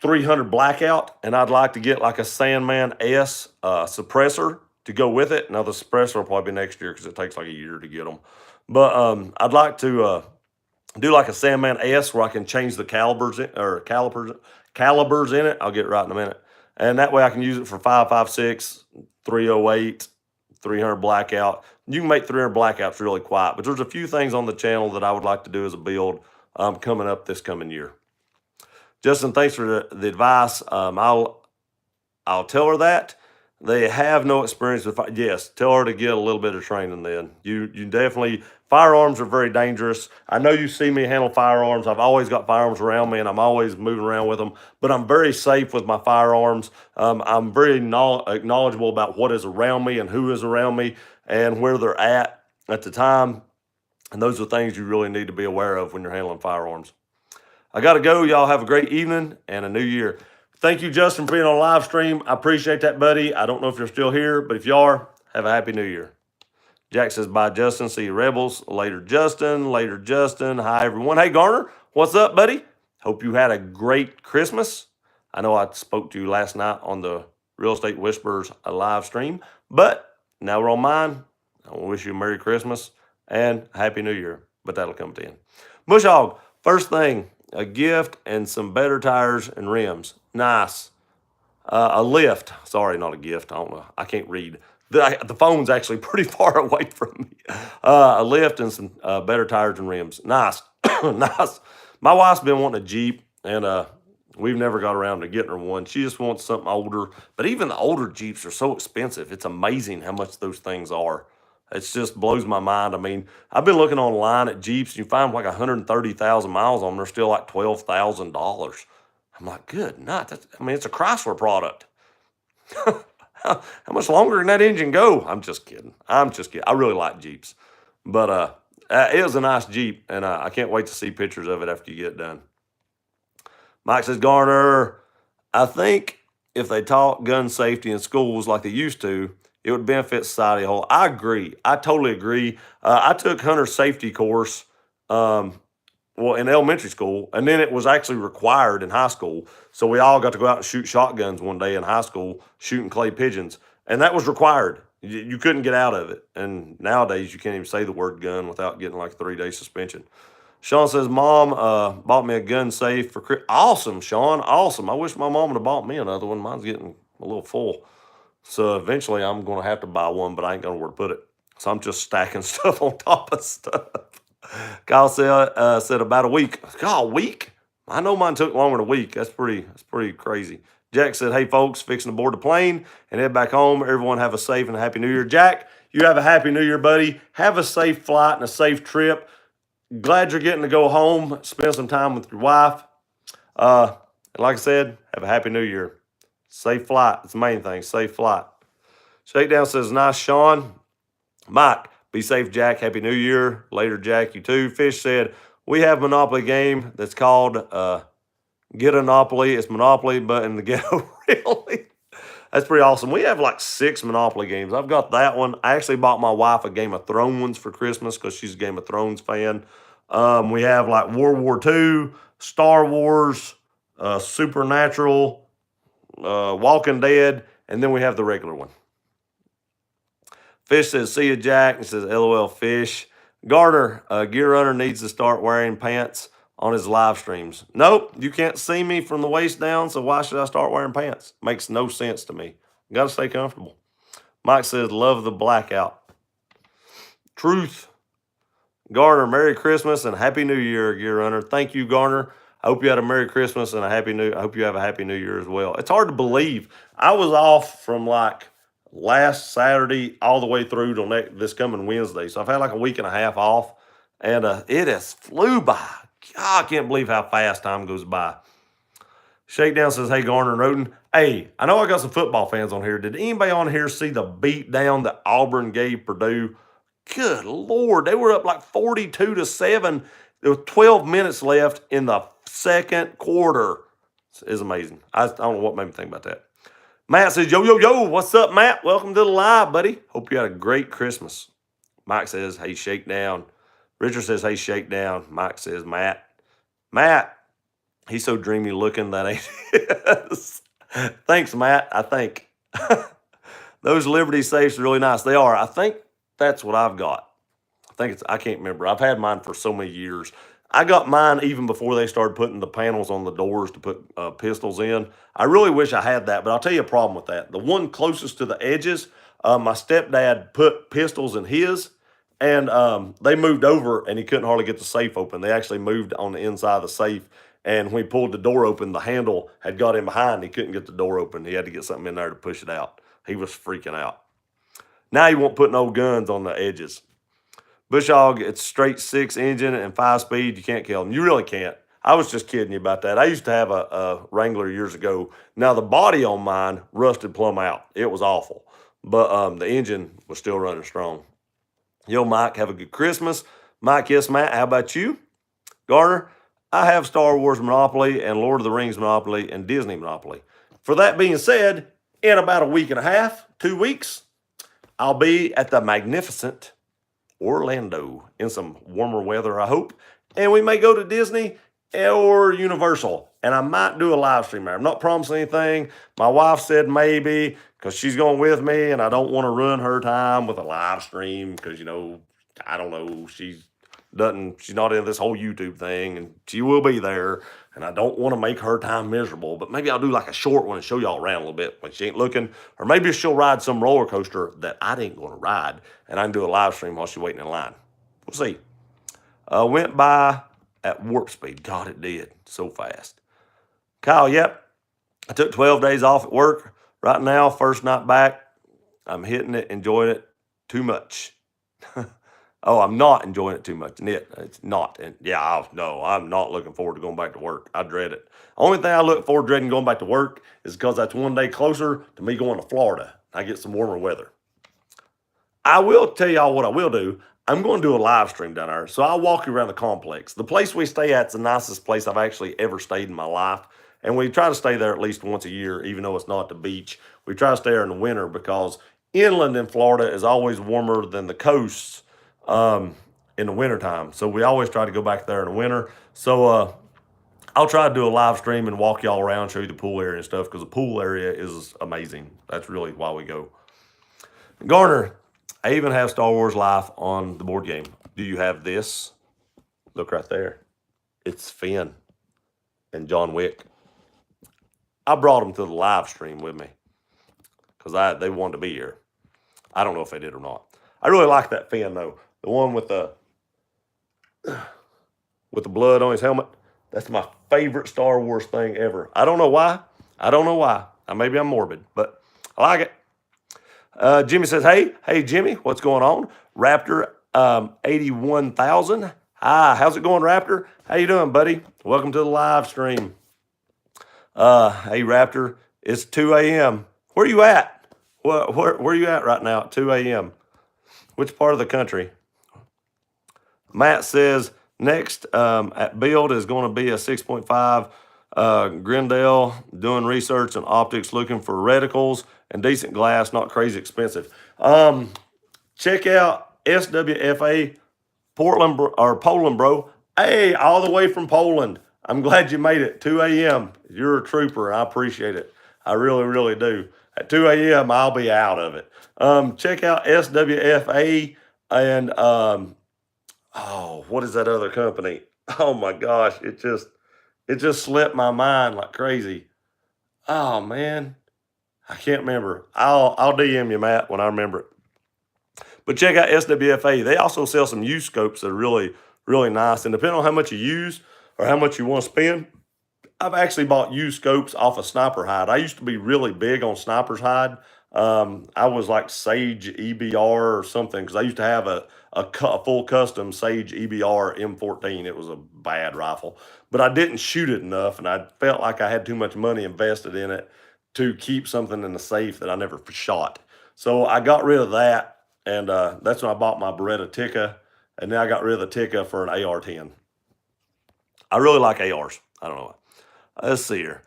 300 blackout, and I'd like to get a Sandman S suppressor to go with it. Now the suppressor will probably be next year because it takes a year to get them. But I'd like to do a Sandman S where I can change the calibers in it. I'll get it right in a minute. And that way I can use it for 5.56, 308, 300 blackout. You can make 300 blackouts really quiet, but there's a few things on the channel that I would like to do as a build coming up this coming year. Justin, thanks for the advice. I'll tell her that. They have no experience with yes, tell her to get a little bit of training then. You definitely, firearms are very dangerous. I know you see me handle firearms. I've always got firearms around me, and I'm always moving around with them, but I'm very safe with my firearms. I'm very knowledgeable about what is around me and who is around me and where they're at the time. And those are things you really need to be aware of when you're handling firearms. I got to go. Y'all have a great evening and a new year. Thank you, Justin, for being on live stream. I appreciate that, buddy. I don't know if you're still here, but if you are, have a happy new year. Jack says, bye, Justin. See you, Rebels. Later, Justin. Later, Justin. Hi, everyone. Hey, Garner. What's up, buddy? Hope you had a great Christmas. I know I spoke to you last night on the Real Estate Whisperers live stream, but now we're on mine. I want to wish you a Merry Christmas and a Happy New Year, but that'll come to the end. Bush Hog, first thing, a gift and some better tires and rims. Nice. A lift. Sorry, not a gift. I don't know. I can't read. The phone's actually pretty far away from me. A lift and some better tires and rims. Nice. Nice. My wife's been wanting a Jeep, and we've never got around to getting her one. She just wants something older. But even the older Jeeps are so expensive. It's amazing how much those things are. It just blows my mind. I mean, I've been looking online at Jeeps, and you find 130,000 miles on them. They're still $12,000. I'm like, good night. It's a Chrysler product. How much longer can that engine go? I'm just kidding. I really like Jeeps. But it was a nice Jeep, and I can't wait to see pictures of it after you get it done. Mike says, Garner, I think if they taught gun safety in schools like they used to, It would benefit society a whole. I agree. I totally agree. I took hunter safety course, in elementary school, and then it was actually required in high school. So we all got to go out and shoot shotguns one day in high school, shooting clay pigeons, and that was required. You couldn't get out of it. And nowadays, you can't even say the word gun without getting like a 3-day suspension. Sean says, Mom bought me a gun safe for Christmas. Awesome, Sean. Awesome. I wish my mom would have bought me another one. Mine's getting a little full. So eventually I'm going to have to buy one, but I ain't going to know where to put it. So I'm just stacking stuff on top of stuff. Kyle said about a week. God, a week? I know mine took longer than a week. That's pretty crazy. Jack said, hey, folks, fixing to board the plane and head back home. Everyone have a safe and a happy new year. Jack, you have a happy new year, buddy. Have a safe flight and a safe trip. Glad you're getting to go home, spend some time with your wife. And like I said, have a happy new year. Safe flight. It's the main thing. Safe flight. Shakedown says, nice, Sean. Mike, be safe, Jack. Happy New Year. Later, Jack, you too. Fish said, we have a Monopoly game that's called Get a Monopoly. It's Monopoly, but in the ghetto, really. That's pretty awesome. We have like 6 Monopoly games. I've got that one. I actually bought my wife a Game of Thrones for Christmas because she's a Game of Thrones fan. We have like World War II, Star Wars, Supernatural, Walking Dead, and then we have the regular one. Fish says, see you, Jack. He says, LOL, Fish. Gardner, Gear Runner needs to start wearing pants on his live streams. Nope, you can't see me from the waist down, so why should I start wearing pants? Makes no sense to me. Got to stay comfortable. Mike says, love the blackout. Truth. Garner, Merry Christmas and Happy New Year, Gear Runner. Thank you, Garner. I hope you had a Merry Christmas and I hope you have a Happy New Year as well. It's hard to believe. I was off from like last Saturday all the way through till this coming Wednesday. So I've had like a week and a half off, and it has flew by. God, I can't believe how fast time goes by. Shakedown says, hey, Garner and Roden. Hey, I know I got some football fans on here. Did anybody on here see the beat down that Auburn gave Purdue? Good Lord, they were up like 42-7. There was 12 minutes left in the second quarter. It's amazing. I don't know what made me think about that. Matt says, yo, what's up, Matt? Welcome to the live, buddy. Hope you had a great Christmas. Mike says, hey, Shakedown. Richard says, hey, Shakedown. Mike says, Matt, he's so dreamy looking, that ain't his. Thanks, Matt, I think. Those Liberty safes are really nice. They are. I think that's what I've got. I can't remember. I've had mine for so many years. I got mine even before they started putting the panels on the doors to put pistols in. I really wish I had that, but I'll tell you a problem with that. The one closest to the edges, my stepdad put pistols in his, and they moved over, and he couldn't hardly get the safe open. They actually moved on the inside of the safe, and when he pulled the door open, the handle had got in behind. He couldn't get the door open. He had to get something in there to push it out. He was freaking out. Now he won't put no guns on the edges. Bush Hog, it's straight 6 engine and 5 speed. You can't kill them. You really can't. I was just kidding you about that. I used to have a Wrangler years ago. Now, the body on mine rusted plumb out. It was awful. But the engine was still running strong. Yo, Mike, have a good Christmas. Mike, yes, Matt, how about you? Garner, I have Star Wars Monopoly and Lord of the Rings Monopoly and Disney Monopoly. For that being said, in about a week and a half, 2 weeks, I'll be at the magnificent Orlando in some warmer weather, I hope. And we may go to Disney or Universal. And I might do a live stream there. I'm not promising anything. My wife said maybe because she's going with me and I don't want to ruin her time with a live stream because, I don't know. She's not in this whole YouTube thing, and she will be there. And I don't want to make her time miserable, but maybe I'll do like a short one and show y'all around a little bit when she ain't looking. Or maybe she'll ride some roller coaster that I ain't going to ride, and I can do a live stream while she's waiting in line. We'll see. Went by at warp speed. God, it did so fast. Kyle, yep. I took 12 days off at work. Right now, first night back, I'm hitting it, enjoying it too much. Oh, I'm not enjoying it too much. It's not. And yeah, no, I'm not looking forward to going back to work. I dread it. Only thing I look forward to dreading going back to work is because that's one day closer to me going to Florida. I get some warmer weather. I will tell y'all what I will do. I'm going to do a live stream down there. So I'll walk you around the complex. The place we stay at is the nicest place I've actually ever stayed in my life. And we try to stay there at least once a year, even though it's not the beach. We try to stay there in the winter because inland in Florida is always warmer than the coasts in the wintertime. So we always try to go back there in the winter. So I'll try to do a live stream and walk y'all around, show you the pool area and stuff, because the pool area is amazing. That's really why we go. Garner, I even have Star Wars Life on the board game. Do you have this? Look right there. It's Finn and John Wick. I brought them to the live stream with me because they wanted to be here. I don't know if they did or not. I really like that Finn though. The one with the blood on his helmet. That's my favorite Star Wars thing ever. I don't know why. Maybe I'm morbid, but I like it. Jimmy says, hey, Jimmy, what's going on? Raptor 81,000. Hi, how's it going, Raptor? How you doing, buddy? Welcome to the live stream. Hey, Raptor, it's 2 a.m. Where you at? Where are you at right now at 2 a.m.? Which part of the country? Matt says, next at build is going to be a 6.5 Grendel, doing research and optics, looking for reticles and decent glass, not crazy expensive. Check out SWFA Portland or Poland, bro. Hey, all the way from Poland. I'm glad you made it. 2 a.m. You're a trooper. I appreciate it. I really, really do. At 2 a.m., I'll be out of it. Check out SWFA and what is that other company? Oh my gosh, it just slipped my mind like crazy. Oh man, I can't remember. I'll DM you, Matt, when I remember it. But check out SWFA. They also sell some used scopes that are really, really nice. And depending on how much you use or how much you want to spend, I've actually bought used scopes off of Sniper Hide. I used to be really big on Sniper's Hide. I was like Sage EBR or something because I used to have a full custom Sage EBR M14. It was a bad rifle, but I didn't shoot it enough, and I felt like I had too much money invested in it to keep something in the safe that I never shot. So I got rid of that, and that's when I bought my Beretta Tikka, and then I got rid of the Tikka for an AR-10. I really like ARs. I don't know why. Let's see here.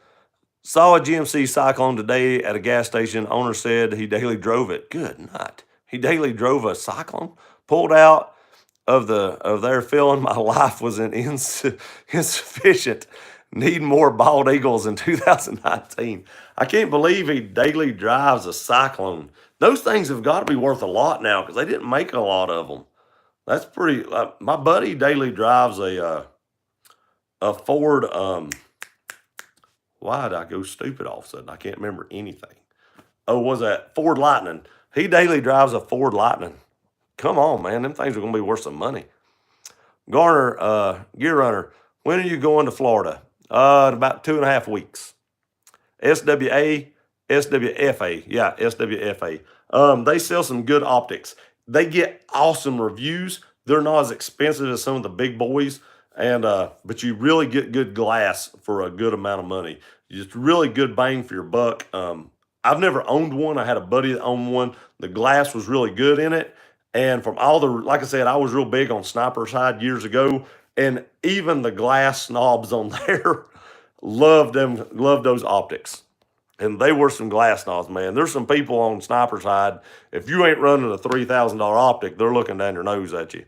Saw a GMC Cyclone today at a gas station. Owner said he daily drove it. Good night. He daily drove a Cyclone. Pulled out of their feeling my life was insufficient. Need more bald eagles in 2019. I can't believe he daily drives a Cyclone. Those things have got to be worth a lot now because they didn't make a lot of them. That's pretty. My buddy daily drives a Ford. Why did I go stupid all of a sudden? I can't remember anything. Oh, was that Ford Lightning? He daily drives a Ford Lightning. Come on, man. Them things are going to be worth some money. Garner, Gear Runner, when are you going to Florida? In about 2.5 weeks. SWFA. Yeah, SWFA. They sell some good optics. They get awesome reviews. They're not as expensive as some of the big boys. And but you really get good glass for a good amount of money. Just really good bang for your buck. I've never owned one. I had a buddy that owned one. The glass was really good in it. And from all the, like I said, I was real big on Sniper's Hide years ago. And even the glass snobs on there loved those optics. And they were some glass snobs, man. There's some people on Sniper's Hide. If you ain't running a $3,000 optic, they're looking down your nose at you.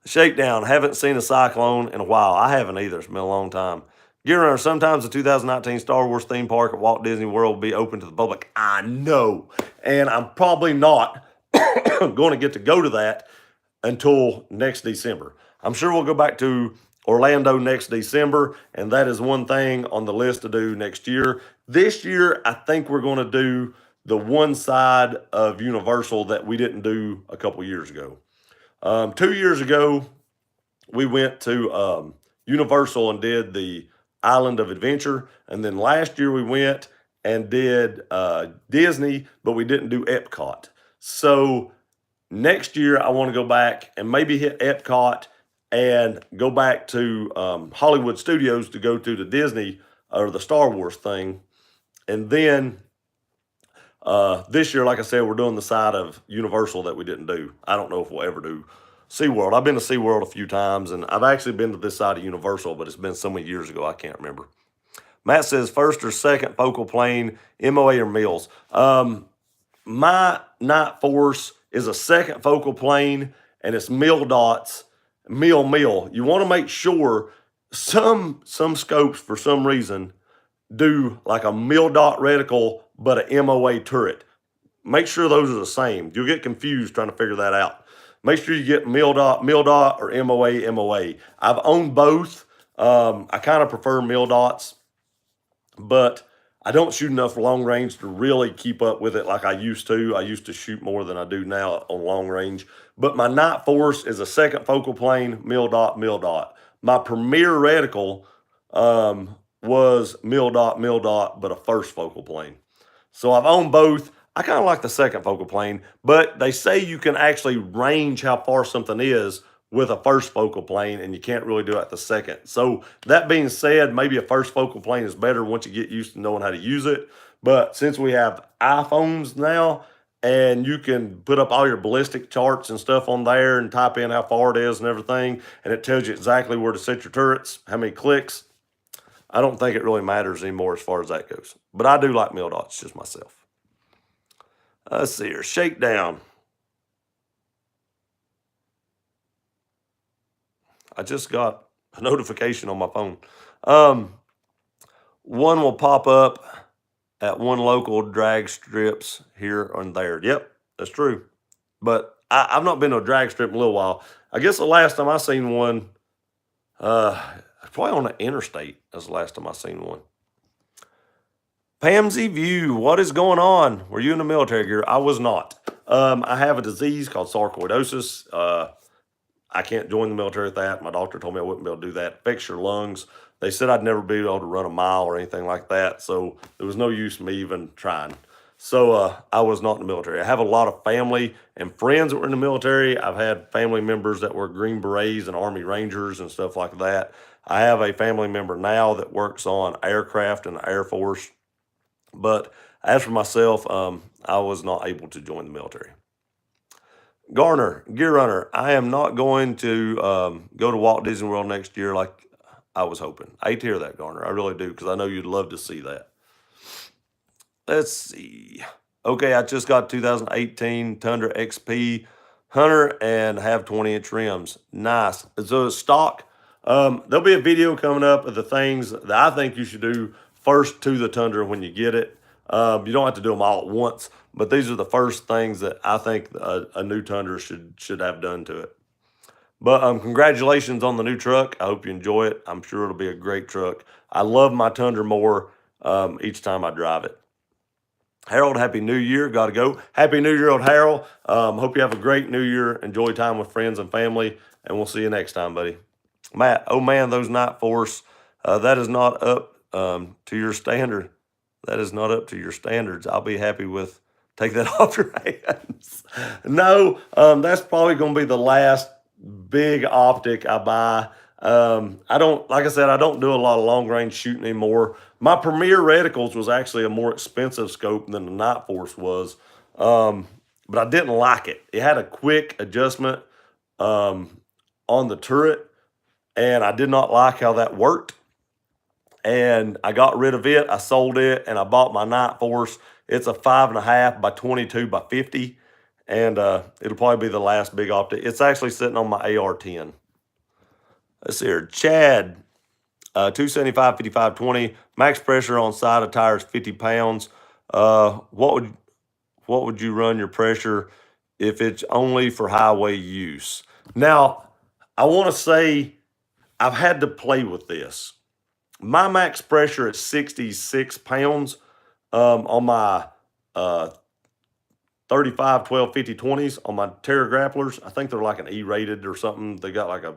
Shakedown, haven't seen a Cyclone in a while. I haven't either. It's been a long time. Gear Runner, sometimes the 2019 Star Wars theme park at Walt Disney World will be open to the public. I know. And I'm probably not going to get to go to that until next December. I'm sure we'll go back to Orlando next December, and that is one thing on the list to do next year. This year, I think we're going to do the one side of Universal that we didn't do a couple years ago. 2 years ago, we went to Universal and did the Island of Adventure. And then last year we went and did Disney, but we didn't do Epcot. So next year I want to go back and maybe hit Epcot and go back to Hollywood Studios to go to the Disney or the Star Wars thing. And then this year, like I said, we're doing the side of Universal that we didn't do. I don't know if we'll ever do SeaWorld. I've been to SeaWorld a few times, and I've actually been to this side of Universal, but it's been so many years ago, I can't remember. Matt says, first or second focal plane, MOA or Mills? my Night Force is a second focal plane and it's mil dots, mil. You want to make sure some scopes for some reason do like a mil dot reticle but a MOA turret. Make sure those are the same. You'll get confused trying to figure that out. Make sure you get mil dot, or MOA. I've owned both. I kind of prefer mil dots, but I don't shoot enough long range to really keep up with it like I used to. I used to shoot more than I do now on long range. But my Night Force is a second focal plane, mil dot. My premier reticle was mil dot, but a first focal plane. So I've owned both. I kind of like the second focal plane, but they say you can actually range how far something is with a first focal plane, and you can't really do it at the second. So that being said, maybe a first focal plane is better once you get used to knowing how to use it. But since we have iPhones now, and you can put up all your ballistic charts and stuff on there and type in how far it is and everything, and it tells you exactly where to set your turrets, how many clicks, I don't think it really matters anymore as far as that goes. But I do like mil dots just myself. Let's see here. Shakedown. I just got a notification on my phone. One will pop up at one local drag strips here and there. Yep, that's true. But I've not been to a drag strip in a little while. I guess the last time I seen one, probably on the interstate. That's the last time I seen one. Pamsy View, what is going on? Were you in the military gear? I was not. I have a disease called sarcoidosis. I can't join the military with that. My doctor told me I wouldn't be able to do that. It affects your lungs. They said I'd never be able to run a mile or anything like that. So there was no use in me even trying. So I was not in the military. I have a lot of family and friends that were in the military. I've had family members that were Green Berets and Army Rangers and stuff like that. I have a family member now that works on aircraft in the Air Force. But as for myself, I was not able to join the military. Garner, Gear Runner, I am not going to go to Walt Disney World next year like I was hoping. I hate to hear that, Garner. I really do, because I know you'd love to see that. Let's see. Okay, I just got 2018 Tundra XP Hunter and have 20-inch rims. Nice. So it's stock. There'll be a video coming up of the things that I think you should do first to the Tundra when you get it. You don't have to do them all at once, but these are the first things that I think a new Tundra should have done to it. But congratulations on the new truck. I hope you enjoy it. I'm sure it'll be a great truck. I love my Tundra more each time I drive it. Harold, Happy New Year. Got to go. Happy New Year, old Harold. Hope you have a great New Year. Enjoy time with friends and family, and we'll see you next time, buddy. Matt, oh man, those Night Force, that is not up to your standard. That is not up to your standards. I'll be happy with, take that off your hands. No, that's probably going to be the last big optic I buy. I don't, like I said, I don't do a lot of long range shooting anymore. My Premier reticles was actually a more expensive scope than the Night Force was. But I didn't like it. It had a quick adjustment on the turret, and I did not like how that worked. And I got rid of it. I sold it, and I bought my Night Force. It's a 5.5 by 22 by 50, and it'll probably be the last big optic. It's actually sitting on my AR-10. Let's see here. Chad, 275, 55, 20. Max pressure on side of tires 50 pounds. What would you run your pressure if it's only for highway use? Now, I want to say I've had to play with this. My max pressure is 66 pounds on my 35, 12, 50, 20s on my Terra grapplers. I think they're like an E-rated or something. They got like a,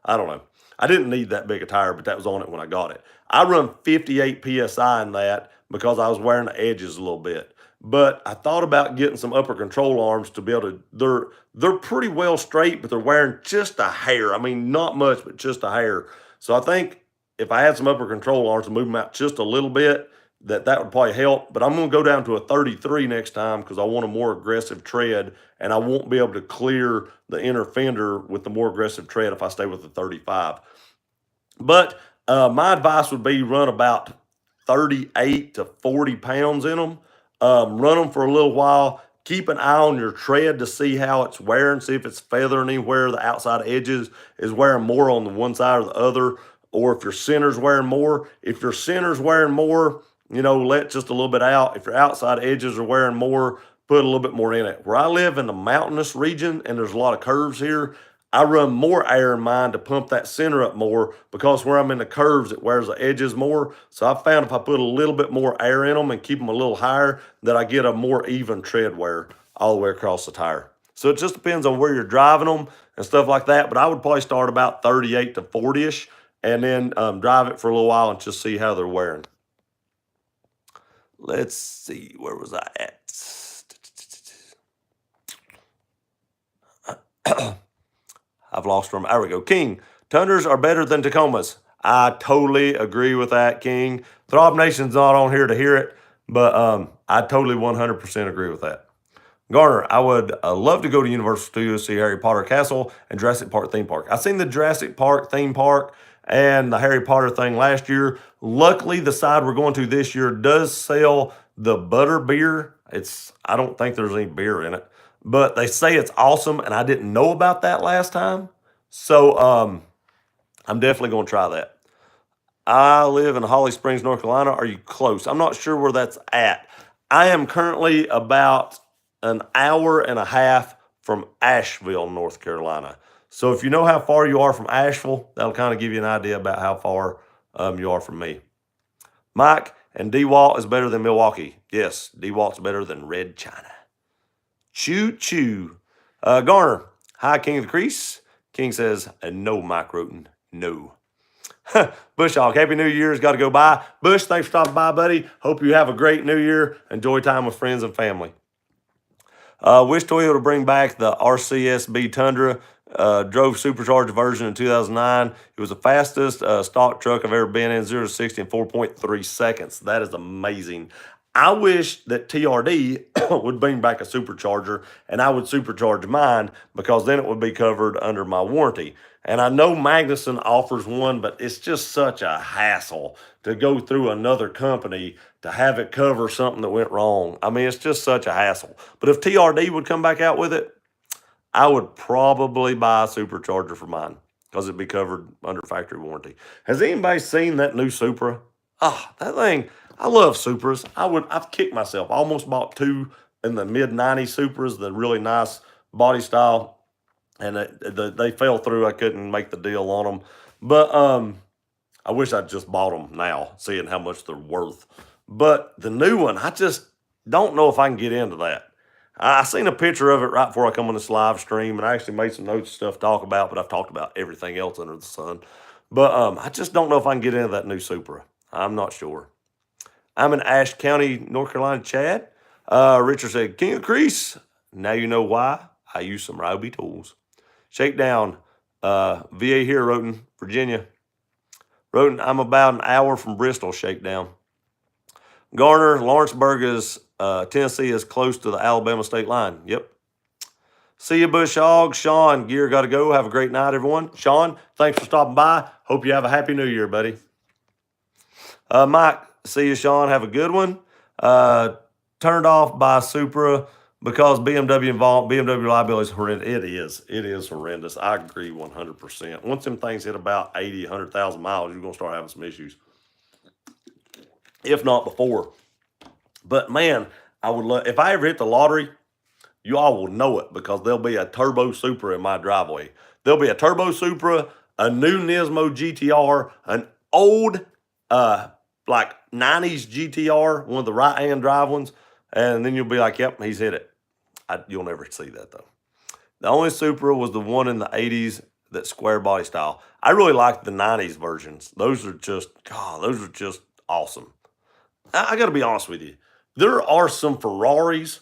I don't know. I didn't need that big a tire, but that was on it when I got it. I run 58 PSI in that because I was wearing the edges a little bit. But I thought about getting some upper control arms to be able to, they're pretty well straight, but they're wearing just a hair. I mean, not much, but just a hair. So I think if I had some upper control arms and move them out just a little bit, that would probably help. But I'm going to go down to a 33 next time because I want a more aggressive tread, and I won't be able to clear the inner fender with the more aggressive tread if I stay with the 35. But my advice would be run about 38 to 40 pounds in them. Run them for a little while. Keep an eye on your tread to see how it's wearing, see if it's feathering anywhere, the outside edges is wearing more on the one side or the other, or if your center's wearing more. If your center's wearing more, let just a little bit out. If your outside edges are wearing more, put a little bit more in it. Where I live in the mountainous region and there's a lot of curves here, I run more air in mine to pump that center up more because where I'm in the curves, it wears the edges more. So I found if I put a little bit more air in them and keep them a little higher, that I get a more even tread wear all the way across the tire. So it just depends on where you're driving them and stuff like that. But I would probably start about 38 to 40-ish and then drive it for a little while and just see how they're wearing. Let's see, where was I at? I've lost from, there we go. King, Tundras are better than Tacomas. I totally agree with that, King. Throb Nation's not on here to hear it, but I totally 100% agree with that. Garner, I would love to go to Universal Studios, see Harry Potter Castle and Jurassic Park theme park. I've seen the Jurassic Park theme park and the Harry Potter thing last year. Luckily, the side we're going to this year does sell the butter beer. I don't think there's any beer in it, but they say it's awesome, and I didn't know about that last time. So I'm definitely going to try that. I live in Holly Springs, North Carolina. Are you close? I'm not sure where that's at. I am currently about an hour and a half from Asheville, North Carolina. So if you know how far you are from Asheville, that'll kind of give you an idea about how far you are from me. Mike, and DeWalt is better than Milwaukee. Yes, DeWalt's better than Red China. Choo choo. Garner, hi, King of the Crease. King says, no, Mike Roten, no. Bush Hog, Happy New Year's got to go by. Bush, thanks for stopping by, buddy. Hope you have a great New Year. Enjoy time with friends and family. Wish Toyota to bring back the RCSB Tundra. Drove supercharged version in 2009. It was the fastest stock truck I've ever been in, 0 to 60 in 4.3 seconds. That is amazing. I wish that TRD would bring back a supercharger and I would supercharge mine because then it would be covered under my warranty. And I know Magnuson offers one, but it's just such a hassle to go through another company to have it cover something that went wrong. I mean, it's just such a hassle. But if TRD would come back out with it, I would probably buy a supercharger for mine because it'd be covered under factory warranty. Has anybody seen that new Supra? That thing, I love Supras. I've kicked myself. I almost bought two in the mid-90s Supras, the really nice body style, and they fell through. I couldn't make the deal on them. But I wish I'd just bought them now, seeing how much they're worth. But the new one, I just don't know if I can get into that. I seen a picture of it right before I come on this live stream, and I actually made some notes and stuff to talk about, but I've talked about everything else under the sun. But I just don't know if I can get into that new Supra. I'm not sure. I'm in Ashe County, North Carolina, Chad. Richard said, King of the Crease. Now you know why I use some Ryobi tools. Shakedown, VA here, Roten, Virginia. Roten, I'm about an hour from Bristol, Shakedown. Garner, Lawrenceburg is, Tennessee is close to the Alabama state line. Yep. See you, Bush Hog. Sean, gear got to go. Have a great night, everyone. Sean, thanks for stopping by. Hope you have a happy new year, buddy. Mike, see you, Sean. Have a good one. Turned off by Supra because BMW liability is horrendous. It is horrendous. I agree 100%. Once them things hit about 80, 100,000 miles, you're going to start having some issues. If not before. But man, I would love, if I ever hit the lottery, you all will know it because there'll be a turbo Supra in my driveway. There'll be a turbo Supra, a new Nismo GTR, an old, like 90s GTR, one of the right-hand drive ones, and then you'll be like, yep, he's hit it. You'll never see that, though. The only Supra was the one in the 80s, that square body style. I really like the 90s versions. Those are just awesome. I got to be honest with you. There are some Ferraris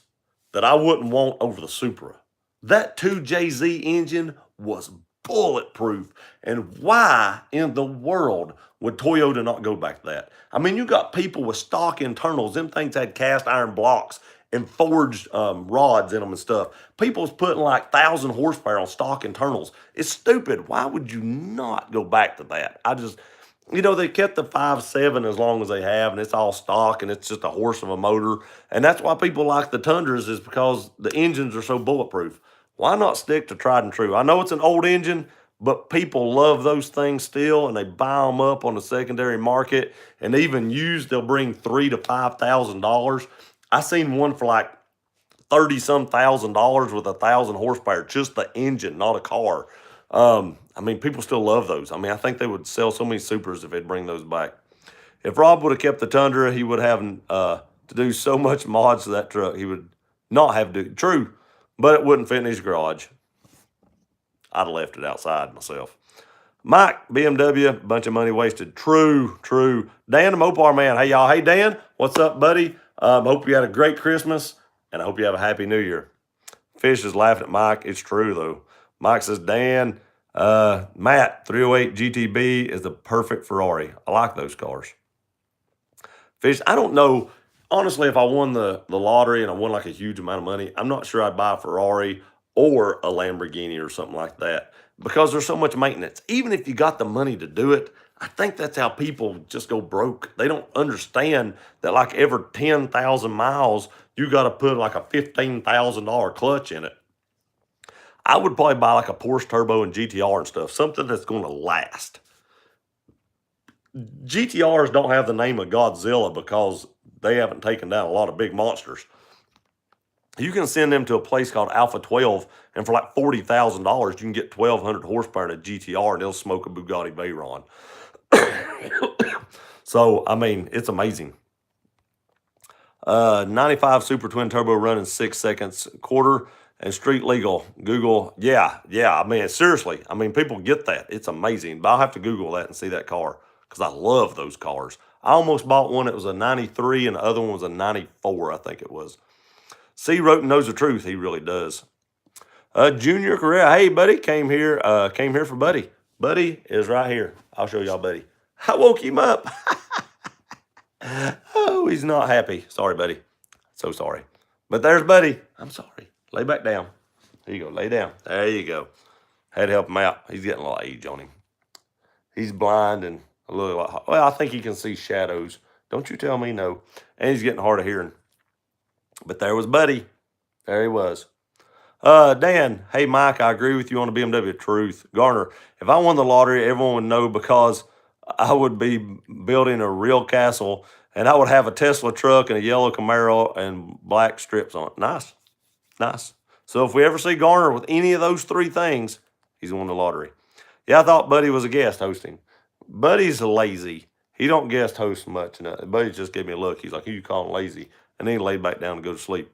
that I wouldn't want over the Supra. That 2JZ engine was bulletproof. And why in the world would Toyota not go back to that? I mean, you got people with stock internals. Them things had cast iron blocks and forged rods in them and stuff. People's putting like 1,000 horsepower on stock internals. It's stupid. Why would you not go back to that? you know, they kept the 5.7 as long as they have, and it's all stock, and it's just a horse of a motor. And that's why people like the Tundras, is because the engines are so bulletproof. Why not stick to tried and true? I know it's an old engine, but people love those things still, and they buy them up on the secondary market, and even used, they'll bring $3,000 to $5,000. I seen one for like 30-some thousand dollars with 1,000 horsepower, just the engine, not a car. I mean, people still love those. I mean, I think they would sell so many Supers if they'd bring those back. If Rob would have kept the Tundra, he would have to do so much mods to that truck. He would not have to. True, but it wouldn't fit in his garage. I'd have left it outside myself. Mike, BMW, bunch of money wasted. True, true. Dan, the Mopar man. Hey, y'all. Hey, Dan, what's up, buddy? Hope you had a great Christmas, and I hope you have a happy New Year. Fish is laughing at Mike. It's true, though. Mike says, Dan, Matt, 308 GTB is the perfect Ferrari. I like those cars. Fish, I don't know. Honestly, if I won the lottery and I won like a huge amount of money, I'm not sure I'd buy a Ferrari or a Lamborghini or something like that, because there's so much maintenance. Even if you got the money to do it, I think that's how people just go broke. They don't understand that like every 10,000 miles, you got to put like a $15,000 clutch in it. I would probably buy like a Porsche Turbo and GTR and stuff, something that's going to last. GTRs don't have the name of Godzilla because they haven't taken down a lot of big monsters. You can send them to a place called Alpha 12, and for like $40,000, you can get 1,200 horsepower in a GTR, and they'll smoke a Bugatti Veyron. So, I mean, it's amazing. 95 Super Twin Turbo running 6 seconds quarter and street legal. Google, yeah. I mean, seriously, I mean, people get that. It's amazing. But I'll have to Google that and see that car, because I love those cars. I almost bought one that was a 93, and the other one was a 94, I think it was. C. Roten knows the truth. He really does. Junior Correa, hey, buddy, came here for Buddy. Buddy is right here. I'll show y'all Buddy. I woke him up. Oh, he's not happy. Sorry, buddy. So sorry. But there's Buddy. I'm sorry. Lay back down. There you go. Lay down. There you go. Had to help him out. He's getting a lot of age on him. He's blind and a little like, well, I think he can see shadows. Don't you tell me no. And he's getting hard of hearing. But there was Buddy. There he was. Dan, hey, Mike, I agree with you on the BMW. Truth. Garner, if I won the lottery, everyone would know, because I would be building a real castle, and I would have a Tesla truck and a yellow Camaro and black strips on it. Nice. Nice. So if we ever see Garner with any of those three things, he's won the lottery. Yeah, I thought Buddy was a guest hosting. Buddy's lazy. He don't guest host much. Buddy just gave me a look. He's like, who you calling lazy? And then he laid back down to go to sleep.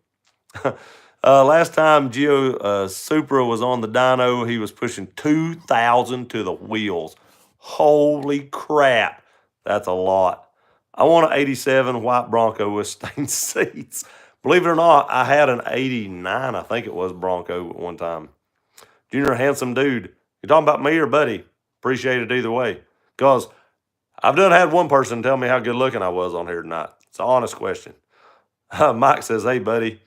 Last time Gio Supra was on the dyno, he was pushing 2,000 to the wheels. Holy crap. That's a lot. I want an 87 white Bronco with stained seats. Believe it or not, I had an 89, I think it was, Bronco at one time. Junior, handsome dude. You talking about me or Buddy? Appreciate it either way. Because I've done had one person tell me how good looking I was on here tonight. It's an honest question. Mike says, hey, buddy.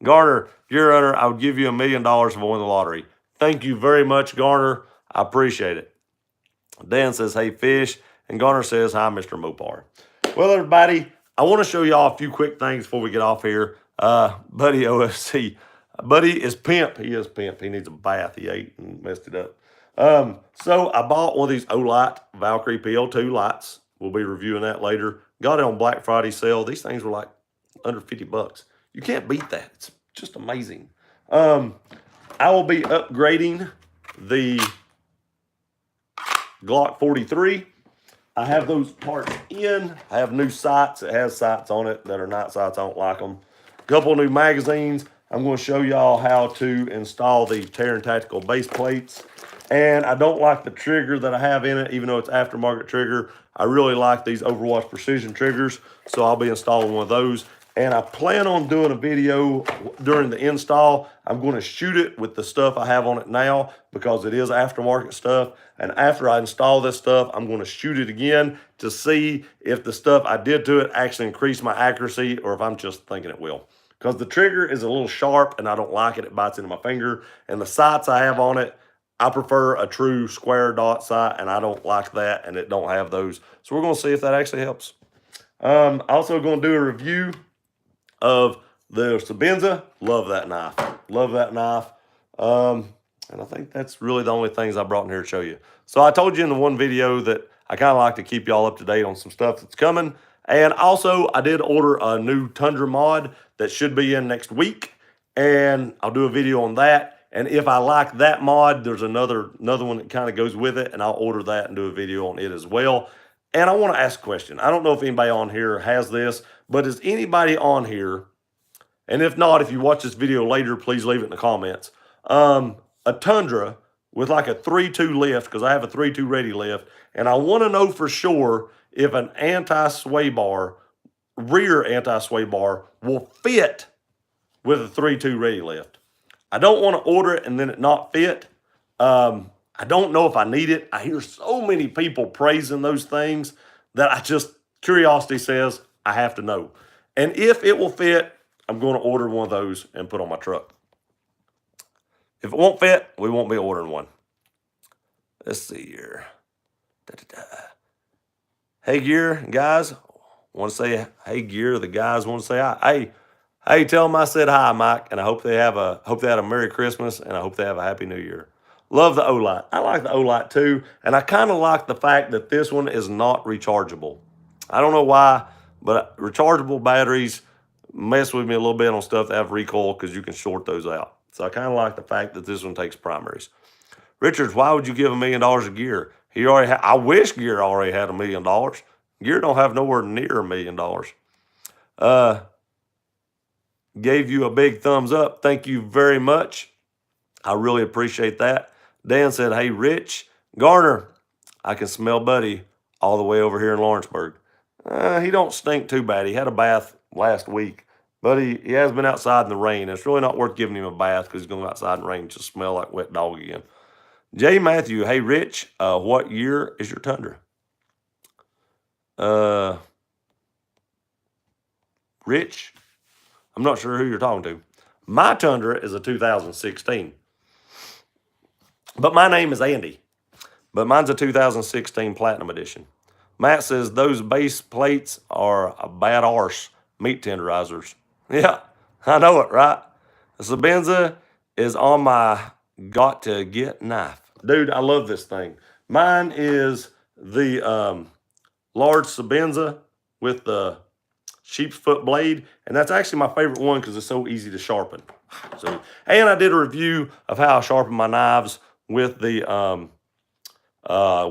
Garner, if you're a runner, I would give you $1 million if I won the lottery. Thank you very much, Garner. I appreciate it. Dan says, hey, Fish. And Garner says, hi, Mr. Mopar. Well, everybody, I want to show y'all a few quick things before we get off here. Buddy OFC. Buddy is pimp. He is pimp. He needs a bath. He ate and messed it up. So I bought one of these Olight Valkyrie PL2 lights. We'll be reviewing that later. Got it on Black Friday sale. These things were like under $50. You can't beat that. It's just amazing. I will be upgrading the Glock 43. I have those parts in. I have new sights. It has sights on it that are night sights. I don't like them. A couple new magazines. I'm going to show y'all how to install the Taran Tactical base plates. And I don't like the trigger that I have in it, even though it's aftermarket trigger. I really like these Overwatch Precision triggers, so I'll be installing one of those. And I plan on doing a video during the install. I'm going to shoot it with the stuff I have on it now, because it is aftermarket stuff. And after I install this stuff, I'm going to shoot it again to see if the stuff I did to it actually increased my accuracy, or if I'm just thinking it will. Because the trigger is a little sharp and I don't like it. It bites into my finger. And the sights I have on it, I prefer a true square dot sight, and I don't like that, and it don't have those. So we're going to see if that actually helps. Also going to do a review of the Sebenza. Love that knife. Love that knife. And I think that's really the only things I brought in here to show you. So I told you in the one video that I kind of like to keep y'all up to date on some stuff that's coming. And also, I did order a new Tundra mod that should be in next week. And I'll do a video on that. And if I like that mod, there's another one that kind of goes with it. And I'll order that and do a video on it as well. And I want to ask a question. I don't know if anybody on here has this, but is anybody on here, and if not, if you watch this video later, please leave it in the comments, a Tundra with like a 3.2 lift, because I have a 3.2 ready lift, and I want to know for sure if an anti-sway bar, rear anti-sway bar, will fit with a 3.2 ready lift. I don't want to order it and then it not fit. I don't know if I need it. I hear so many people praising those things that I just, curiosity says I have to know. And if it will fit, I'm going to order one of those and put on my truck. If it won't fit, we won't be ordering one. Let's see here. Hey, Gear, guys. Want to say, hey, Gear, the guys want to say hi. Hey, tell them I said hi, Mike, and I hope they had a Merry Christmas, and I hope they have a Happy New Year. Love the Olight. I like the Olight too, and I kind of like the fact that this one is not rechargeable. I don't know why, but rechargeable batteries mess with me a little bit on stuff that have recoil because you can short those out. So I kind of like the fact that this one takes primaries. Richards, why would you give $1 million to Gear? He already I wish Gear already had $1 million. Gear don't have nowhere near $1 million. Gave you a big thumbs up. Thank you very much. I really appreciate that. Dan said, hey, Rich, Garner, I can smell Buddy all the way over here in Lawrenceburg. He don't stink too bad. He had a bath last week, but he has been outside in the rain. It's really not worth giving him a bath because he's going outside in the rain and just smell like wet dog again. Jay Matthew, hey, Rich, what year is your Tundra? Rich, I'm not sure who you're talking to. My Tundra is a 2016. But my name is Andy. But mine's a 2016 Platinum Edition. Matt says those base plates are a bad arse meat tenderizers. Yeah, I know it, right? The Sebenza is on my got to get knife. Dude, I love this thing. Mine is the large Sebenza with the sheep's foot blade, and that's actually my favorite one because it's so easy to sharpen. So, and I did a review of how I sharpen my knives with the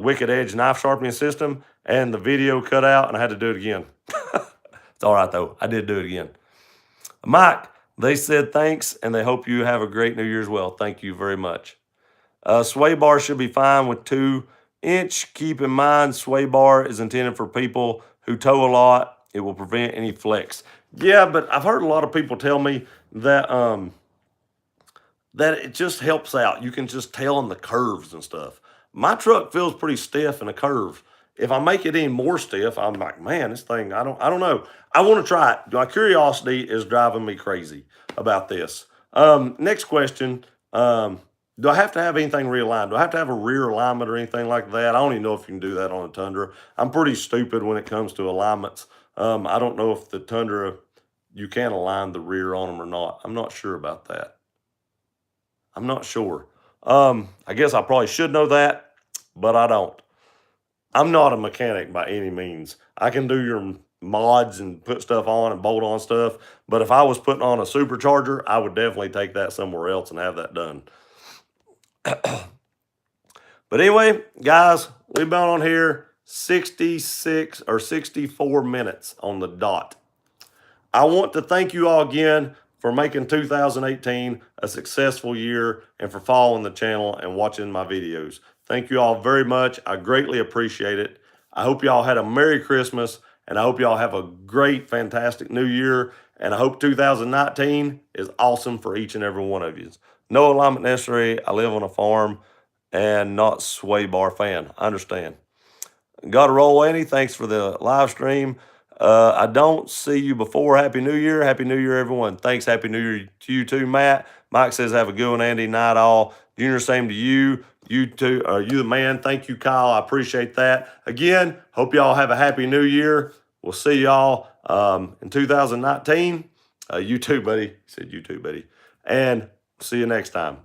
Wicked Edge knife sharpening system, and the video cut out, and I had to do it again. It's all right, though. I did do it again. Mike, they said thanks, and they hope you have a great New Year as well. Thank you very much. Sway bar should be fine with 2-inch. Keep in mind, sway bar is intended for people who tow a lot. It will prevent any flex. Yeah, but I've heard a lot of people tell me that that it just helps out. You can just tell in the curves and stuff. My truck feels pretty stiff in a curve. If I make it any more stiff, I'm like, man, this thing, I don't know. I want to try it. My curiosity is driving me crazy about this. Next question. Do I have to have anything realigned? Do I have to have a rear alignment or anything like that? I don't even know if you can do that on a Tundra. I'm pretty stupid when it comes to alignments. I don't know if the Tundra, you can align the rear on them or not. I'm not sure about that. I'm not sure. I guess I probably should know that, but I don't. I'm not a mechanic by any means. I can do your mods and put stuff on and bolt on stuff, but if I was putting on a supercharger, I would definitely take that somewhere else and have that done. But anyway, guys, we've been on here 66 or 64 minutes on the dot. I want to thank you all again for making 2018 a successful year and for following the channel and watching my videos. Thank you all very much. I greatly appreciate it. I hope y'all had a Merry Christmas, and I hope y'all have a great, fantastic New Year, and I hope 2019 is awesome for each and every one of you. No alignment necessary. I live on a farm and not sway bar fan. I understand. Got to roll, Andy. Thanks for the live stream. I don't see you before. Happy New Year. Happy New Year, everyone. Thanks. Happy New Year to you too, Matt. Mike says, have a good one, Andy. Night all. Junior, same to you. You too. You the man. Thank you, Kyle. I appreciate that. Again, hope y'all have a happy new year. We'll see y'all in 2019. You too, buddy. He said you too, buddy. And see you next time.